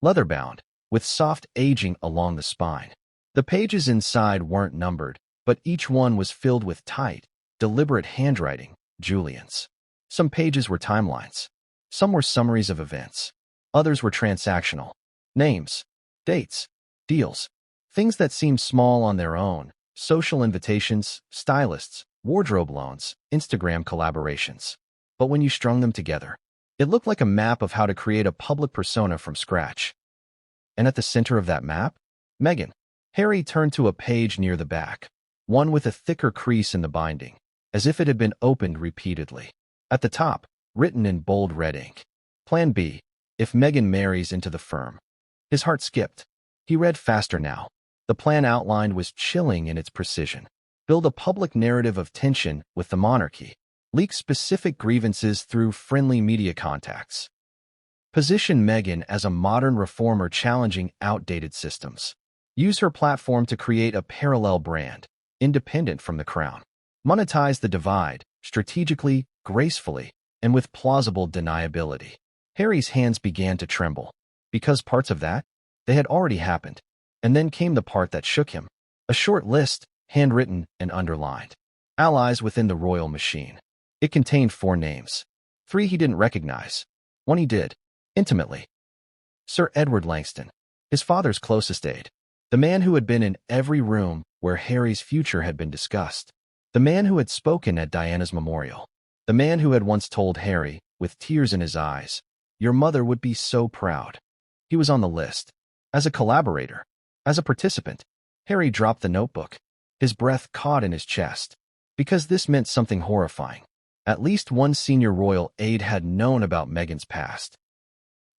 Leather-bound, with soft aging along the spine. The pages inside weren't numbered, but each one was filled with tight, deliberate handwriting, Julian's. Some pages were timelines. Some were summaries of events. Others were transactional. Names, dates, deals. Things that seemed small on their own. Social invitations, stylists, wardrobe loans, Instagram collaborations. But when you strung them together, it looked like a map of how to create a public persona from scratch. And at the center of that map, Meghan. Harry turned to a page near the back, one with a thicker crease in the binding, as if it had been opened repeatedly. At the top, written in bold red ink, Plan B, if Meghan marries into the firm. His heart skipped. He read faster now. The plan outlined was chilling in its precision. Build a public narrative of tension with the monarchy. Leak specific grievances through friendly media contacts. Position Meghan as a modern reformer challenging outdated systems. Use her platform to create a parallel brand. independent from the crown. Monetize the divide, strategically, gracefully, and with plausible deniability. Harry's hands began to tremble, because parts of that, they had already happened. And then came the part that shook him. A short list, handwritten and underlined. Allies within the royal machine. It contained 4 names. 3 he didn't recognize. 1 he did, intimately. Sir Edward Langston, his father's closest aide. The man who had been in every room where Harry's future had been discussed. The man who had spoken at Diana's memorial. The man who had once told Harry, with tears in his eyes, "Your mother would be so proud." He was on the list. As a collaborator. As a participant. Harry dropped the notebook. His breath caught in his chest. Because this meant something horrifying. At least one senior royal aide had known about Meghan's past.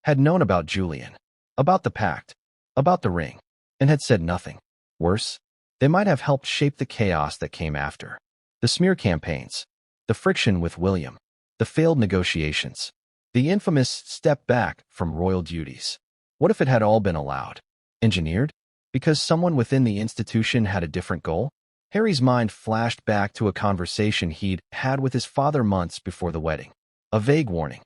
Had known about Julian. About the pact. About the ring. And had said nothing. Worse, they might have helped shape the chaos that came after. The smear campaigns. The friction with William. The failed negotiations. The infamous step back from royal duties. What if it had all been allowed? Engineered? Because someone within the institution had a different goal? Harry's mind flashed back to a conversation he'd had with his father months before the wedding. A vague warning.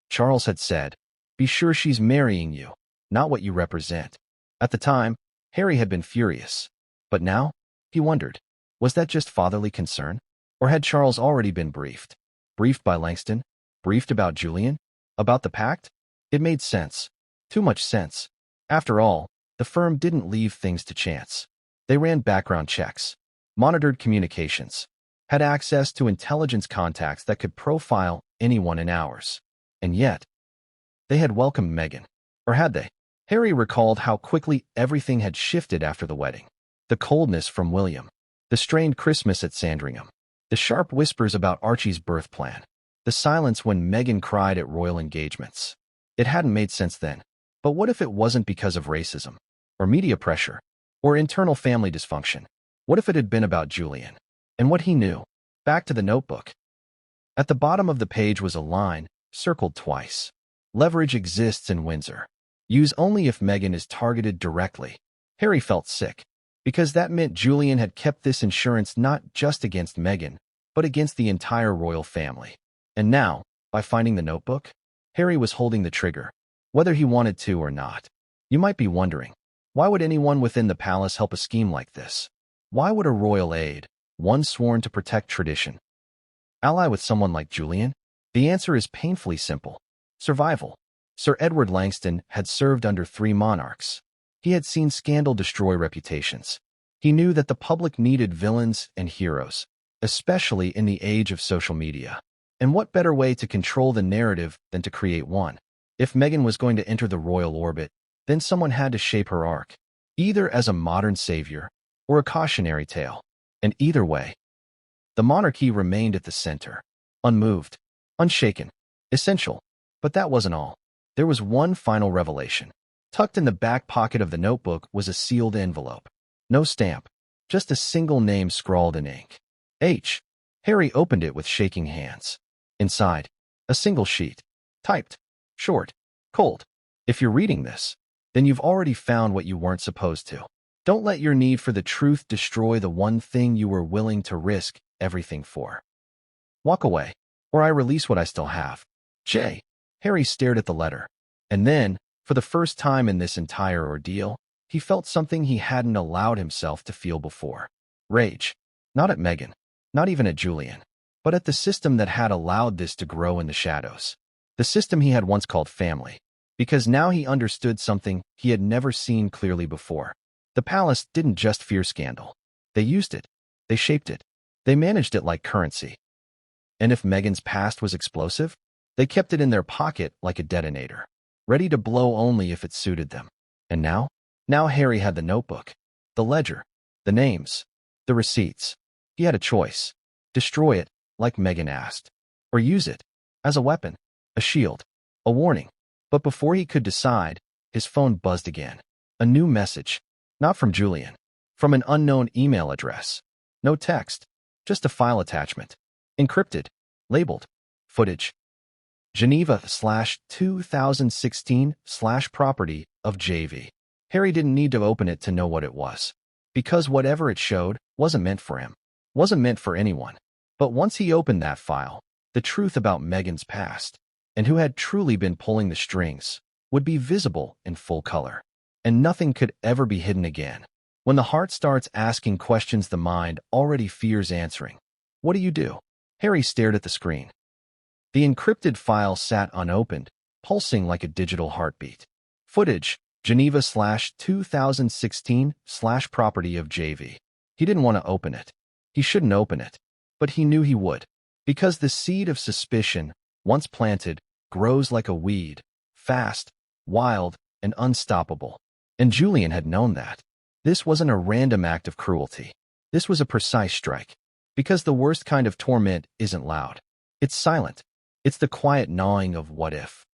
Charles had said, "Be sure she's marrying you, not what you represent." At the time, Harry had been furious. But now, he wondered, was that just fatherly concern? Or had Charles already been briefed? Briefed by Langston? Briefed about Julian? About the pact? It made sense. Too much sense. After all, the firm didn't leave things to chance. They ran background checks, monitored communications, had access to intelligence contacts that could profile anyone in hours. And yet, they had welcomed Meghan. Or had they? Harry recalled how quickly everything had shifted after the wedding. The coldness from William. The strained Christmas at Sandringham. The sharp whispers about Archie's birth plan. The silence when Meghan cried at royal engagements. It hadn't made sense then. But what if it wasn't because of racism? Or media pressure? Or internal family dysfunction? What if it had been about Julian? And what he knew? Back to the notebook. At the bottom of the page was a line, circled twice. Leverage exists in Windsor. Use only if Meghan is targeted directly. Harry felt sick. Because that meant Julian had kept this insurance not just against Meghan, but against the entire royal family. And now, by finding the notebook, Harry was holding the trigger, whether he wanted to or not. You might be wondering, why would anyone within the palace help a scheme like this? Why would a royal aide, one sworn to protect tradition, ally with someone like Julian? The answer is painfully simple. Survival. Sir Edward Langston had served under 3 monarchs. He had seen scandal destroy reputations. He knew that the public needed villains and heroes, especially in the age of social media. And what better way to control the narrative than to create one? If Meghan was going to enter the royal orbit, then someone had to shape her arc, either as a modern savior or a cautionary tale. And either way, the monarchy remained at the center, unmoved, unshaken, essential. But that wasn't all. There was one final revelation. Tucked in the back pocket of the notebook was a sealed envelope. No stamp, just a single name scrawled in ink. H. Harry opened it with shaking hands. Inside, a single sheet. Typed. Short. Cold. If you're reading this, then you've already found what you weren't supposed to. Don't let your need for the truth destroy the one thing you were willing to risk everything for. Walk away, or I release what I still have. J. Harry stared at the letter. And then, for the first time in this entire ordeal, he felt something he hadn't allowed himself to feel before. Rage. Not at Meghan, not even at Julian, but at the system that had allowed this to grow in the shadows. The system he had once called family. Because now he understood something he had never seen clearly before. The palace didn't just fear scandal. They used it. They shaped it. They managed it like currency. And if Meghan's past was explosive, they kept it in their pocket like a detonator, ready to blow only if it suited them. And now? Now Harry had the notebook, the ledger, the names, the receipts. He had a choice. Destroy it, like Meghan asked, or use it as a weapon, a shield, a warning. But before he could decide, his phone buzzed again. A new message. Not from Julian. From an unknown email address. No text. Just a file attachment. Encrypted. Labeled. Footage. Geneva/2016/property of JV. Harry didn't need to open it to know what it was. because whatever it showed wasn't meant for him, wasn't meant for anyone. But once he opened that file, the truth about Meghan's past, and who had truly been pulling the strings, would be visible in full color. And nothing could ever be hidden again. When the heart starts asking questions the mind already fears answering, what do? Harry stared at the screen. The encrypted file sat unopened, pulsing like a digital heartbeat. Footage, Geneva/2016/property of JV. He didn't want to open it. He shouldn't open it. But he knew he would. Because the seed of suspicion, once planted, grows like a weed, fast, wild, and unstoppable. And Julian had known that. This wasn't a random act of cruelty. This was a precise strike. Because the worst kind of torment isn't loud. It's silent. It's the quiet gnawing of what if.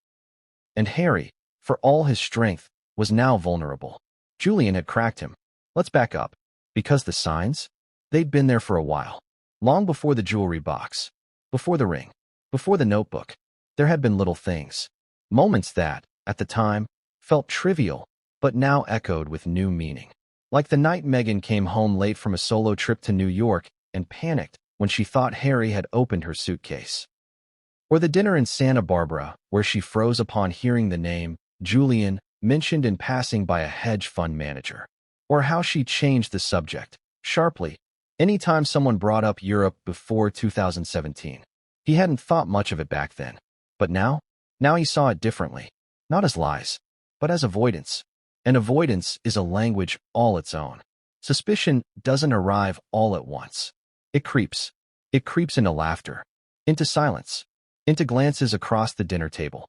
And Harry, for all his strength, was now vulnerable. Julian had cracked him. Let's back up. Because the signs? They'd been there for a while. Long before the jewelry box. Before the ring. Before the notebook. There had been little things. Moments that, at the time, felt trivial, but now echoed with new meaning. Like the night Meghan came home late from a solo trip to New York and panicked when she thought Harry had opened her suitcase. Or the dinner in Santa Barbara, where she froze upon hearing the name, Julian, mentioned in passing by a hedge fund manager. Or how she changed the subject, sharply, anytime someone brought up Europe before 2017. He hadn't thought much of it back then. But now he saw it differently. Not as lies, but as avoidance. And avoidance is a language all its own. Suspicion doesn't arrive all at once. It creeps. It creeps into laughter, into silence, into glances across the dinner table.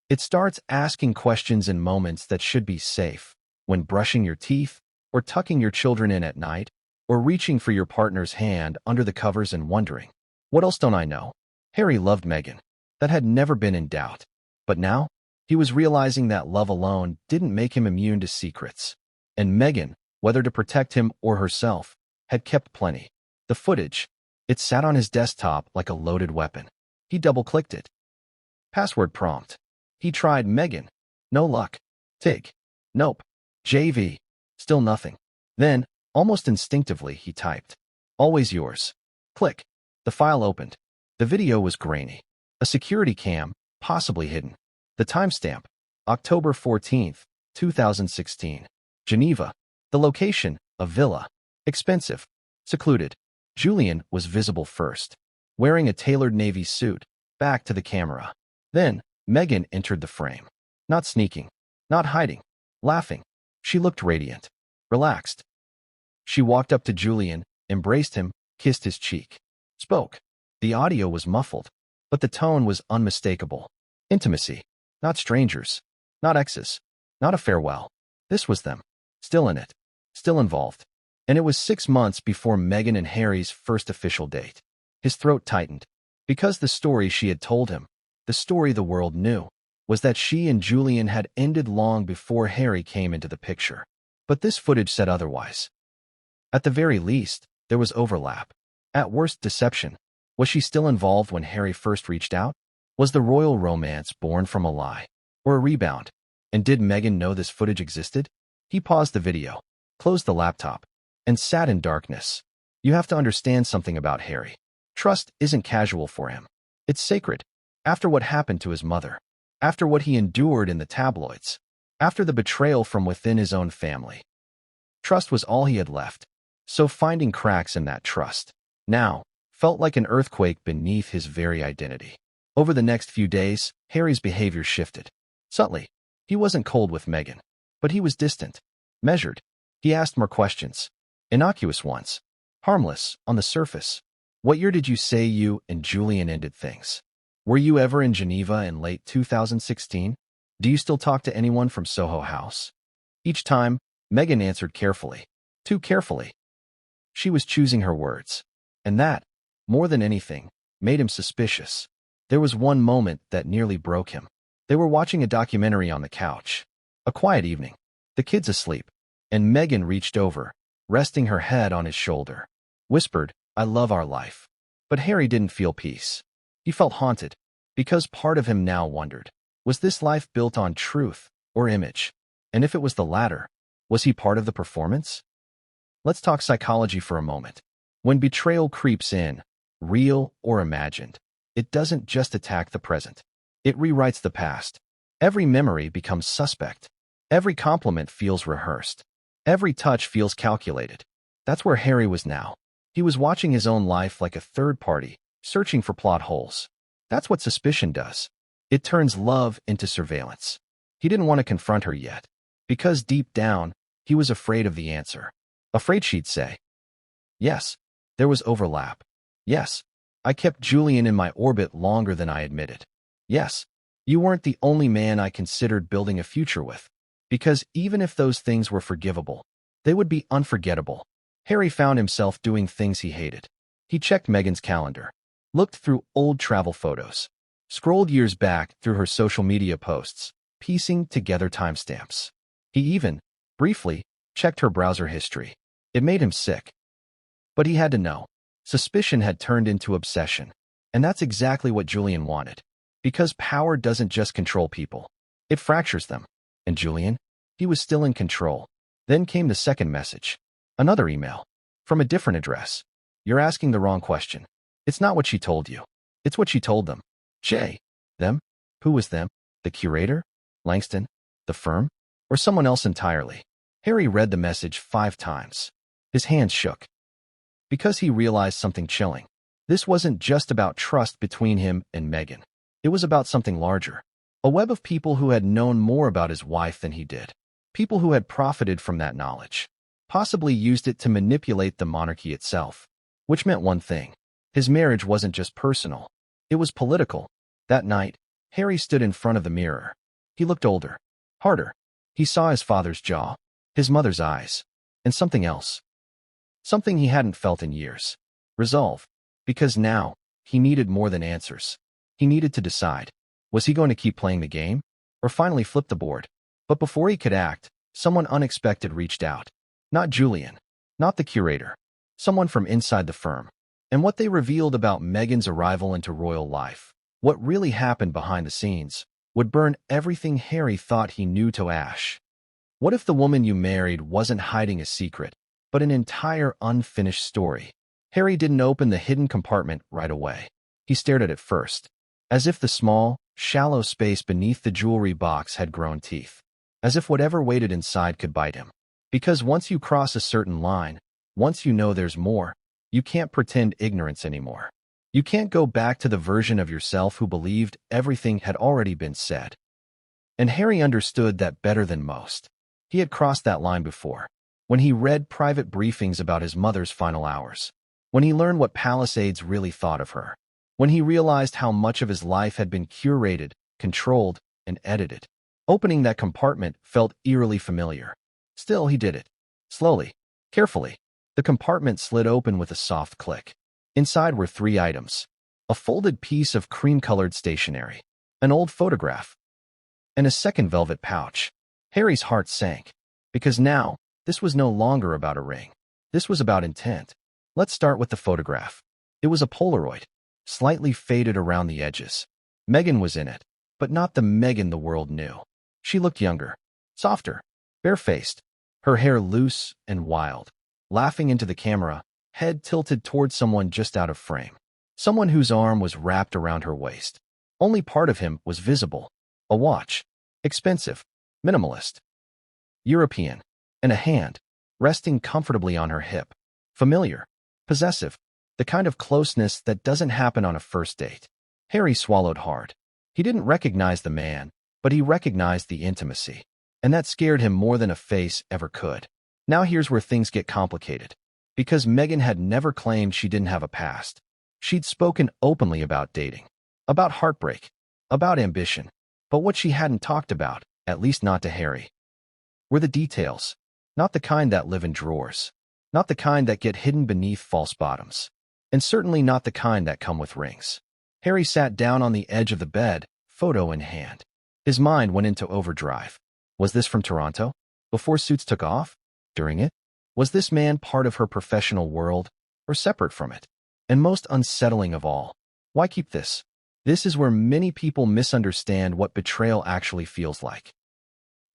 It starts asking questions in moments that should be safe, when brushing your teeth, or tucking your children in at night, or reaching for your partner's hand under the covers and wondering, what else don't I know? Harry loved Meghan. That had never been in doubt. But now, he was realizing that love alone didn't make him immune to secrets. And Meghan, whether to protect him or herself, had kept plenty. The footage, it sat on his desktop like a loaded weapon. He double-clicked it. Password prompt. He tried Meghan. No luck. Tig. Nope. JV. Still nothing. Then, almost instinctively, he typed, always yours. Click. The file opened. The video was grainy. A security cam, possibly hidden. The timestamp, October 14th, 2016. Geneva. The location, a villa. Expensive. Secluded. Julian was visible first, wearing a tailored navy suit, back to the camera. Then, Meghan entered the frame. Not sneaking. Not hiding. Laughing. She looked radiant. Relaxed. She walked up to Julian, embraced him, kissed his cheek. Spoke. The audio was muffled, but the tone was unmistakable. Intimacy. Not strangers. Not exes. Not a farewell. This was them. Still in it. Still involved. And it was 6 months before Meghan and Harry's first official date. His throat tightened. Because the story she had told him, the story the world knew, was that she and Julian had ended long before Harry came into the picture. But this footage said otherwise. At the very least, there was overlap. At worst, deception. Was she still involved when Harry first reached out? Was the royal romance born from a lie? Or a rebound? And did Meghan know this footage existed? He paused the video, closed the laptop, and sat in darkness. You have to understand something about Harry. Trust isn't casual for him. It's sacred. After what happened to his mother, after what he endured in the tabloids, after the betrayal from within his own family. Trust was all he had left. So finding cracks in that trust, now, felt like an earthquake beneath his very identity. Over the next few days, Harry's behavior shifted. Subtly, he wasn't cold with Meghan, but he was distant, measured. He asked more questions. Innocuous ones. Harmless, on the surface. What year did you say you and Julian ended things? Were you ever in Geneva in late 2016? Do you still talk to anyone from Soho House? Each time, Meghan answered carefully. Too carefully. She was choosing her words. And that, more than anything, made him suspicious. There was one moment that nearly broke him. They were watching a documentary on the couch. A quiet evening. The kids asleep. And Meghan reached over, resting her head on his shoulder. Whispered, I love our life. But Harry didn't feel peace. He felt haunted, because part of him now wondered, was this life built on truth or image? And if it was the latter, was he part of the performance? Let's talk psychology for a moment. When betrayal creeps in, real or imagined, it doesn't just attack the present. It rewrites the past. Every memory becomes suspect. Every compliment feels rehearsed. Every touch feels calculated. That's where Harry was now. He was watching his own life like a third party, searching for plot holes. That's what suspicion does. It turns love into surveillance. He didn't want to confront her yet, because deep down, he was afraid of the answer. Afraid she'd say, yes, there was overlap. Yes, I kept Julian in my orbit longer than I admitted. Yes, you weren't the only man I considered building a future with. Because even if those things were forgivable, they would be unforgettable. Harry found himself doing things he hated. He checked Meghan's calendar, looked through old travel photos, scrolled years back through her social media posts, piecing together timestamps. He even, briefly, checked her browser history. It made him sick. But he had to know. Suspicion had turned into obsession. And that's exactly what Julian wanted. Because power doesn't just control people. It fractures them. And Julian? He was still in control. Then came the second message. Another email. From a different address. You're asking the wrong question. It's not what she told you. It's what she told them. Jay. Them? Who was them? The curator? Langston? The firm? Or someone else entirely? Harry read the message 5 times. His hands shook. Because he realized something chilling. This wasn't just about trust between him and Meghan. It was about something larger. A web of people who had known more about his wife than he did. People who had profited from that knowledge. Possibly used it to manipulate the monarchy itself. Which meant one thing. His marriage wasn't just personal. It was political. That night, Harry stood in front of the mirror. He looked older. Harder. He saw his father's jaw. His mother's eyes. And something else. Something he hadn't felt in years. Resolve. Because now, he needed more than answers. He needed to decide. Was he going to keep playing the game? Or finally flip the board? But before he could act, someone unexpected reached out. Not Julian. Not the curator. Someone from inside the firm. And what they revealed about Meghan's arrival into royal life, what really happened behind the scenes, would burn everything Harry thought he knew to ash. What if the woman you married wasn't hiding a secret, but an entire unfinished story? Harry didn't open the hidden compartment right away. He stared at it first, as if the small, shallow space beneath the jewelry box had grown teeth. As if whatever waited inside could bite him. Because once you cross a certain line, once you know there's more, you can't pretend ignorance anymore. You can't go back to the version of yourself who believed everything had already been said. And Harry understood that better than most. He had crossed that line before, when he read private briefings about his mother's final hours, when he learned what Palisades really thought of her, when he realized how much of his life had been curated, controlled, and edited. Opening that compartment felt eerily familiar. Still, he did it. Slowly, carefully. The compartment slid open with a soft click. Inside were 3 items. A folded piece of cream-colored stationery, an old photograph, and a second velvet pouch. Harry's heart sank. Because now, this was no longer about a ring. This was about intent. Let's start with the photograph. It was a Polaroid, slightly faded around the edges. Meghan was in it, but not the Meghan the world knew. She looked younger, softer, barefaced, her hair loose and wild, laughing into the camera, head tilted toward someone just out of frame. Someone whose arm was wrapped around her waist. Only part of him was visible. A watch. Expensive. Minimalist. European. And a hand, resting comfortably on her hip. Familiar. Possessive. The kind of closeness that doesn't happen on a first date. Harry swallowed hard. He didn't recognize the man, but he recognized the intimacy. And that scared him more than a face ever could. Now here's where things get complicated. Because Meghan had never claimed she didn't have a past. She'd spoken openly about dating, about heartbreak, about ambition. But what she hadn't talked about, at least not to Harry, were the details. Not the kind that live in drawers. Not the kind that get hidden beneath false bottoms. And certainly not the kind that come with rings. Harry sat down on the edge of the bed, photo in hand. His mind went into overdrive. Was this from Toronto? Before Suits took off? During it? Was this man part of her professional world, or separate from it? And most unsettling of all, why keep this? This is where many people misunderstand what betrayal actually feels like.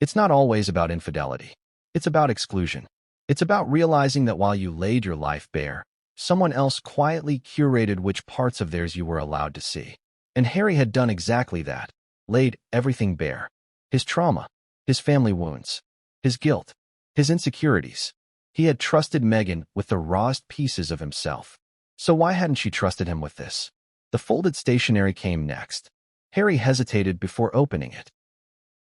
It's not always about infidelity. It's about exclusion. It's about realizing that while you laid your life bare, someone else quietly curated which parts of theirs you were allowed to see. And Harry had done exactly that, laid everything bare. His trauma, his family wounds, his guilt, his insecurities. He had trusted Meghan with the rawest pieces of himself. So why hadn't she trusted him with this? The folded stationery came next. Harry hesitated before opening it,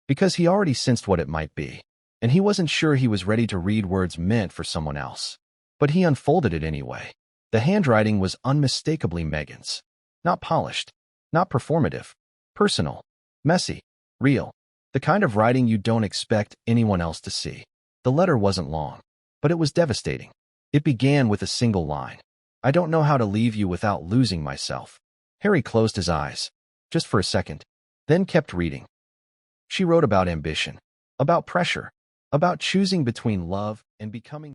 because he already sensed what it might be, and he wasn't sure he was ready to read words meant for someone else. But he unfolded it anyway. The handwriting was unmistakably Meghan's. Not polished, not performative, personal, messy, real. The kind of writing you don't expect anyone else to see. The letter wasn't long, but it was devastating. It began with a single line. "I don't know how to leave you without losing myself." Harry closed his eyes, just for a second, then kept reading. She wrote about ambition, about pressure, about choosing between love and becoming